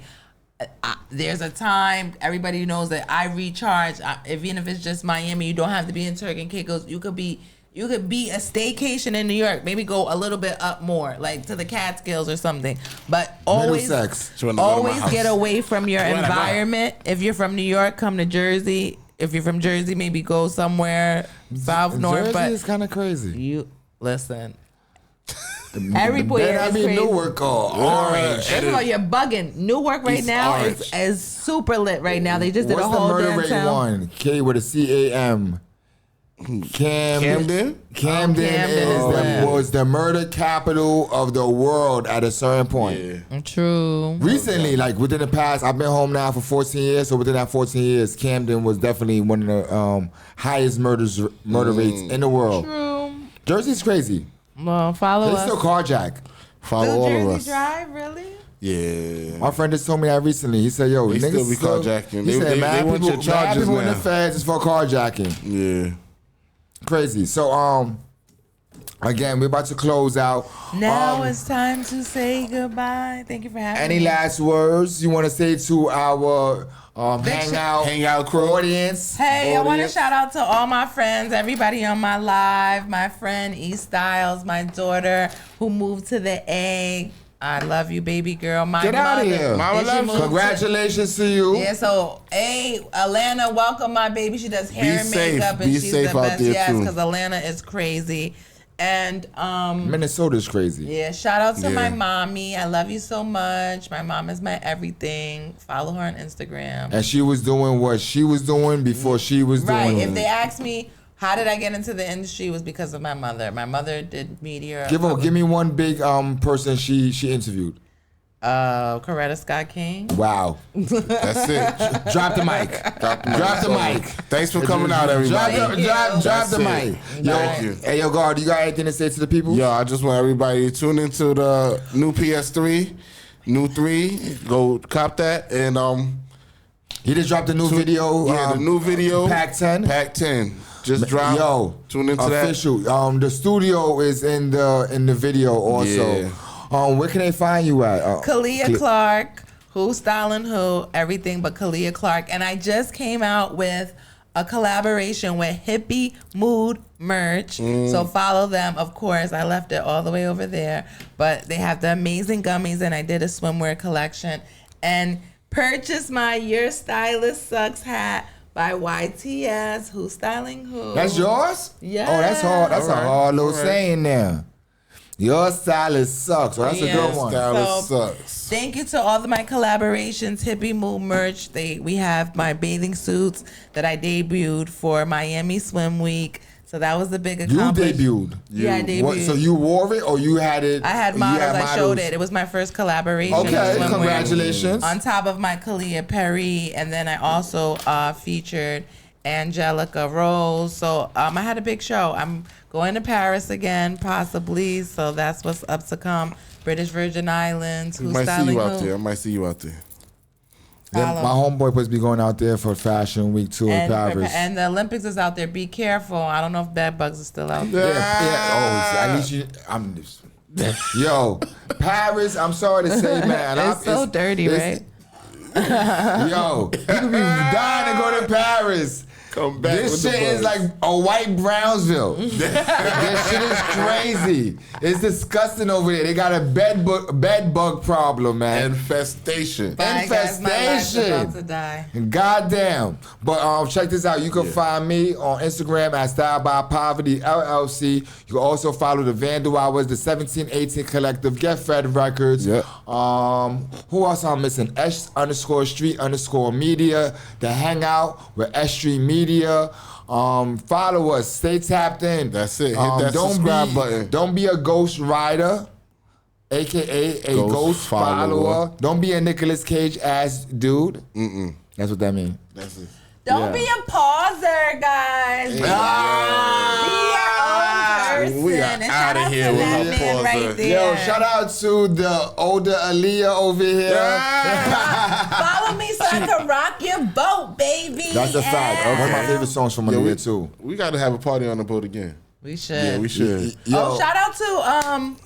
there's a time, everybody knows that I recharge. Even if it's just Miami, you don't have to be in Turks and Caicos. You could be a staycation in New York. Maybe go a little bit up more, like to the Catskills or something. But always, Middlesex. She wanna go to my always house. get away from your Whatever. environment. If you're from New York, come to Jersey. If you're from Jersey, maybe go somewhere south, north. Jersey But is kind of crazy. you listen. Every boy Better is not be crazy. Newark or Orange. First of all, you're bugging. Newark right It's now orange. is super lit right now. They just did What's a the whole murder damn rate town. one? K with a CAM. Camden? Camden Camden. was the murder capital of the world at a certain point. Yeah. True. Recently, like within the past, I've been home now for 14 years. So within that 14 years, Camden was definitely one of the highest murder rates in the world. True. Jersey's crazy. Well, follow They us. still carjack. Follow Still all of Jersey us. Drive, really? Yeah. My friend just told me that recently. He said, "Yo, They niggas still be carjacking. He They- said, they "Mad want people, your charges mad people in the now." feds is for carjacking." Yeah. Crazy. So again, we're about to close out. Now it's time to say goodbye. Thank you for having Any me. last words you want to say to our hangout crew. audience? Hey, I want to Audience? shout out to all my friends, everybody on my live, my friend E Styles, my daughter who moved to the A. I love you, baby girl. My Get out of mother- here. Mama Did she loves you. move to- Congratulations to you. Yeah, so Alana, welcome my baby. She does hair and safe. makeup, and Be she's safe the out best. there, Yes, too. because Alana is crazy. And Minnesota's crazy. yeah, shout out to my Yeah. mommy. I love you so much. My mom is my everything. Follow her on Instagram. And she was doing what she was doing before she was Right. doing If it. they ask me how did I get into the industry, it was because of my mother. My mother did media. Give me one big person she interviewed. Coretta Scott King. Wow. That's it. Drop the mic. Drop the mic. Thanks for coming out, everybody. Drop the That's mic. it. Yo, Thank you. hey, yo, guard, you got anything to say to the people? Yo, I just want everybody to tune into the new PS3, new 3. Go cop that. And He just dropped a new video. yeah, the new video. Pack 10. Pack 10. Just dropped. Yo, Tune into official. The studio is in the video also. Yeah. Where can they find you at? Khaliah Clark, who's styling who, everything but Khaliah Clark. And I just came out with a collaboration with Hippie Mood Merch. So follow them, of course. I left it all the way over there. But they have the amazing gummies, and I did a swimwear collection. And purchase my Your Stylist Sucks hat by YTS, who's styling who. That's yours? Yeah. Oh, that's hard. That's All right. a hard little All right. saying there. Your stylist sucks. Well, that's a Yeah. good one. Stylist So- sucks. Thank you to all of my collaborations, Hippie Mood Merch. We have my bathing suits that I debuted for Miami Swim Week. So that was a big You accomplishment. debuted. Yeah, I debuted. What, so you wore it or you had it? I had you models. I showed models? it. It was my first collaboration. of Okay, swimwear. congratulations. On top of my Khaliah Perry, and then I also featured Angelica Rose. So I had a big show. I'm going to Paris again, possibly. So that's what's up to come. British Virgin Islands. I Who's might see styling you out who? there. I might see you out there. Then my homeboy supposed to be going out there for Fashion Week too in And, Paris. and the Olympics is out there. Be careful. I don't know if bed bugs are still out there. yeah. Oh, at least you. I'm. Yo, Paris. I'm sorry to say, man. It's so dirty, right? Yo, you could be dying to go to Paris. Come back This with the shit is buzz. like a white Brownsville. This shit is crazy. It's disgusting over there. They got a bed bug problem, man. Infestation. Bye, guys. My life's Infestation. about to die. Goddamn. But check this out. You can find me on Instagram at Style by Poverty LLC. You can also follow the Vandal Hours, the 1718 Collective, Get Fed Records. Yep. Who else I'm missing? S.STREET_media. The Hangout with S.STREET Media. Follow us. Stay tapped in. That's it. Hit that subscribe button. Don't be a ghost rider. AKA a ghost follower. Don't be a Nicolas Cage ass dude. That's what that means. That's it. Don't be a pauser, guys. Be your own person. We are And shout outta out here to with that her man pauser. right there. Yo, shout out to the older Khaliah over here. Follow me so I can rock your boat, baby. That's a fact. One of my favorite songs from Khaliah too. We got to have a party on the boat again. We should. Yeah, we should. Yo, Shout out to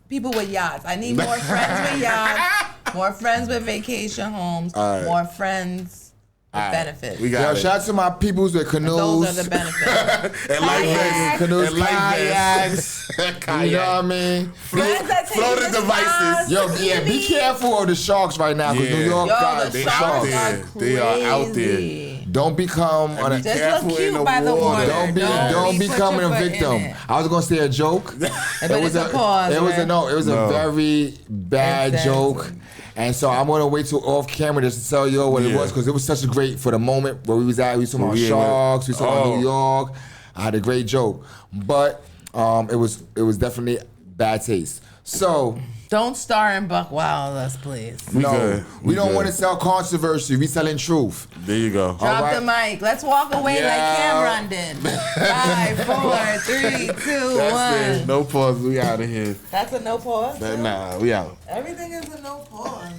people with yachts. I need more friends with yachts, more friends with vacation homes, All right. more friends with benefits. We got it. shout out to my peoples with canoes. Those are the benefits. And life Kayaks. Canoes, And life kayaks. You know what I mean? Friends that take Floating you to devices. spas, Yo, yeah, be TV. careful of the sharks right now, because Yeah. New York Yo, got the out sharks there. are crazy. They are out there. Don't become And Just Careful look in cute the by the water. water. don't become put your a foot in victim. it. I was gonna say a joke. But it's a pause. It was right? a very bad Exactly. joke. And so I'm gonna wait till off camera just to tell you what it was, because it was such a great for the moment where we was at. We was talking about sharks. We was talking about New York. I had a great joke, but it was definitely bad taste. So Don't star in Buck Wild us, please. We good. we don't good. want to sell controversy. We selling truth. There you go. Drop right. the mic. Let's walk away like Cameron did. 5, 4, 3, 2, 1. That's it. No pause. We out of here. That's a no pause. Nah, we out. Everything is a no pause.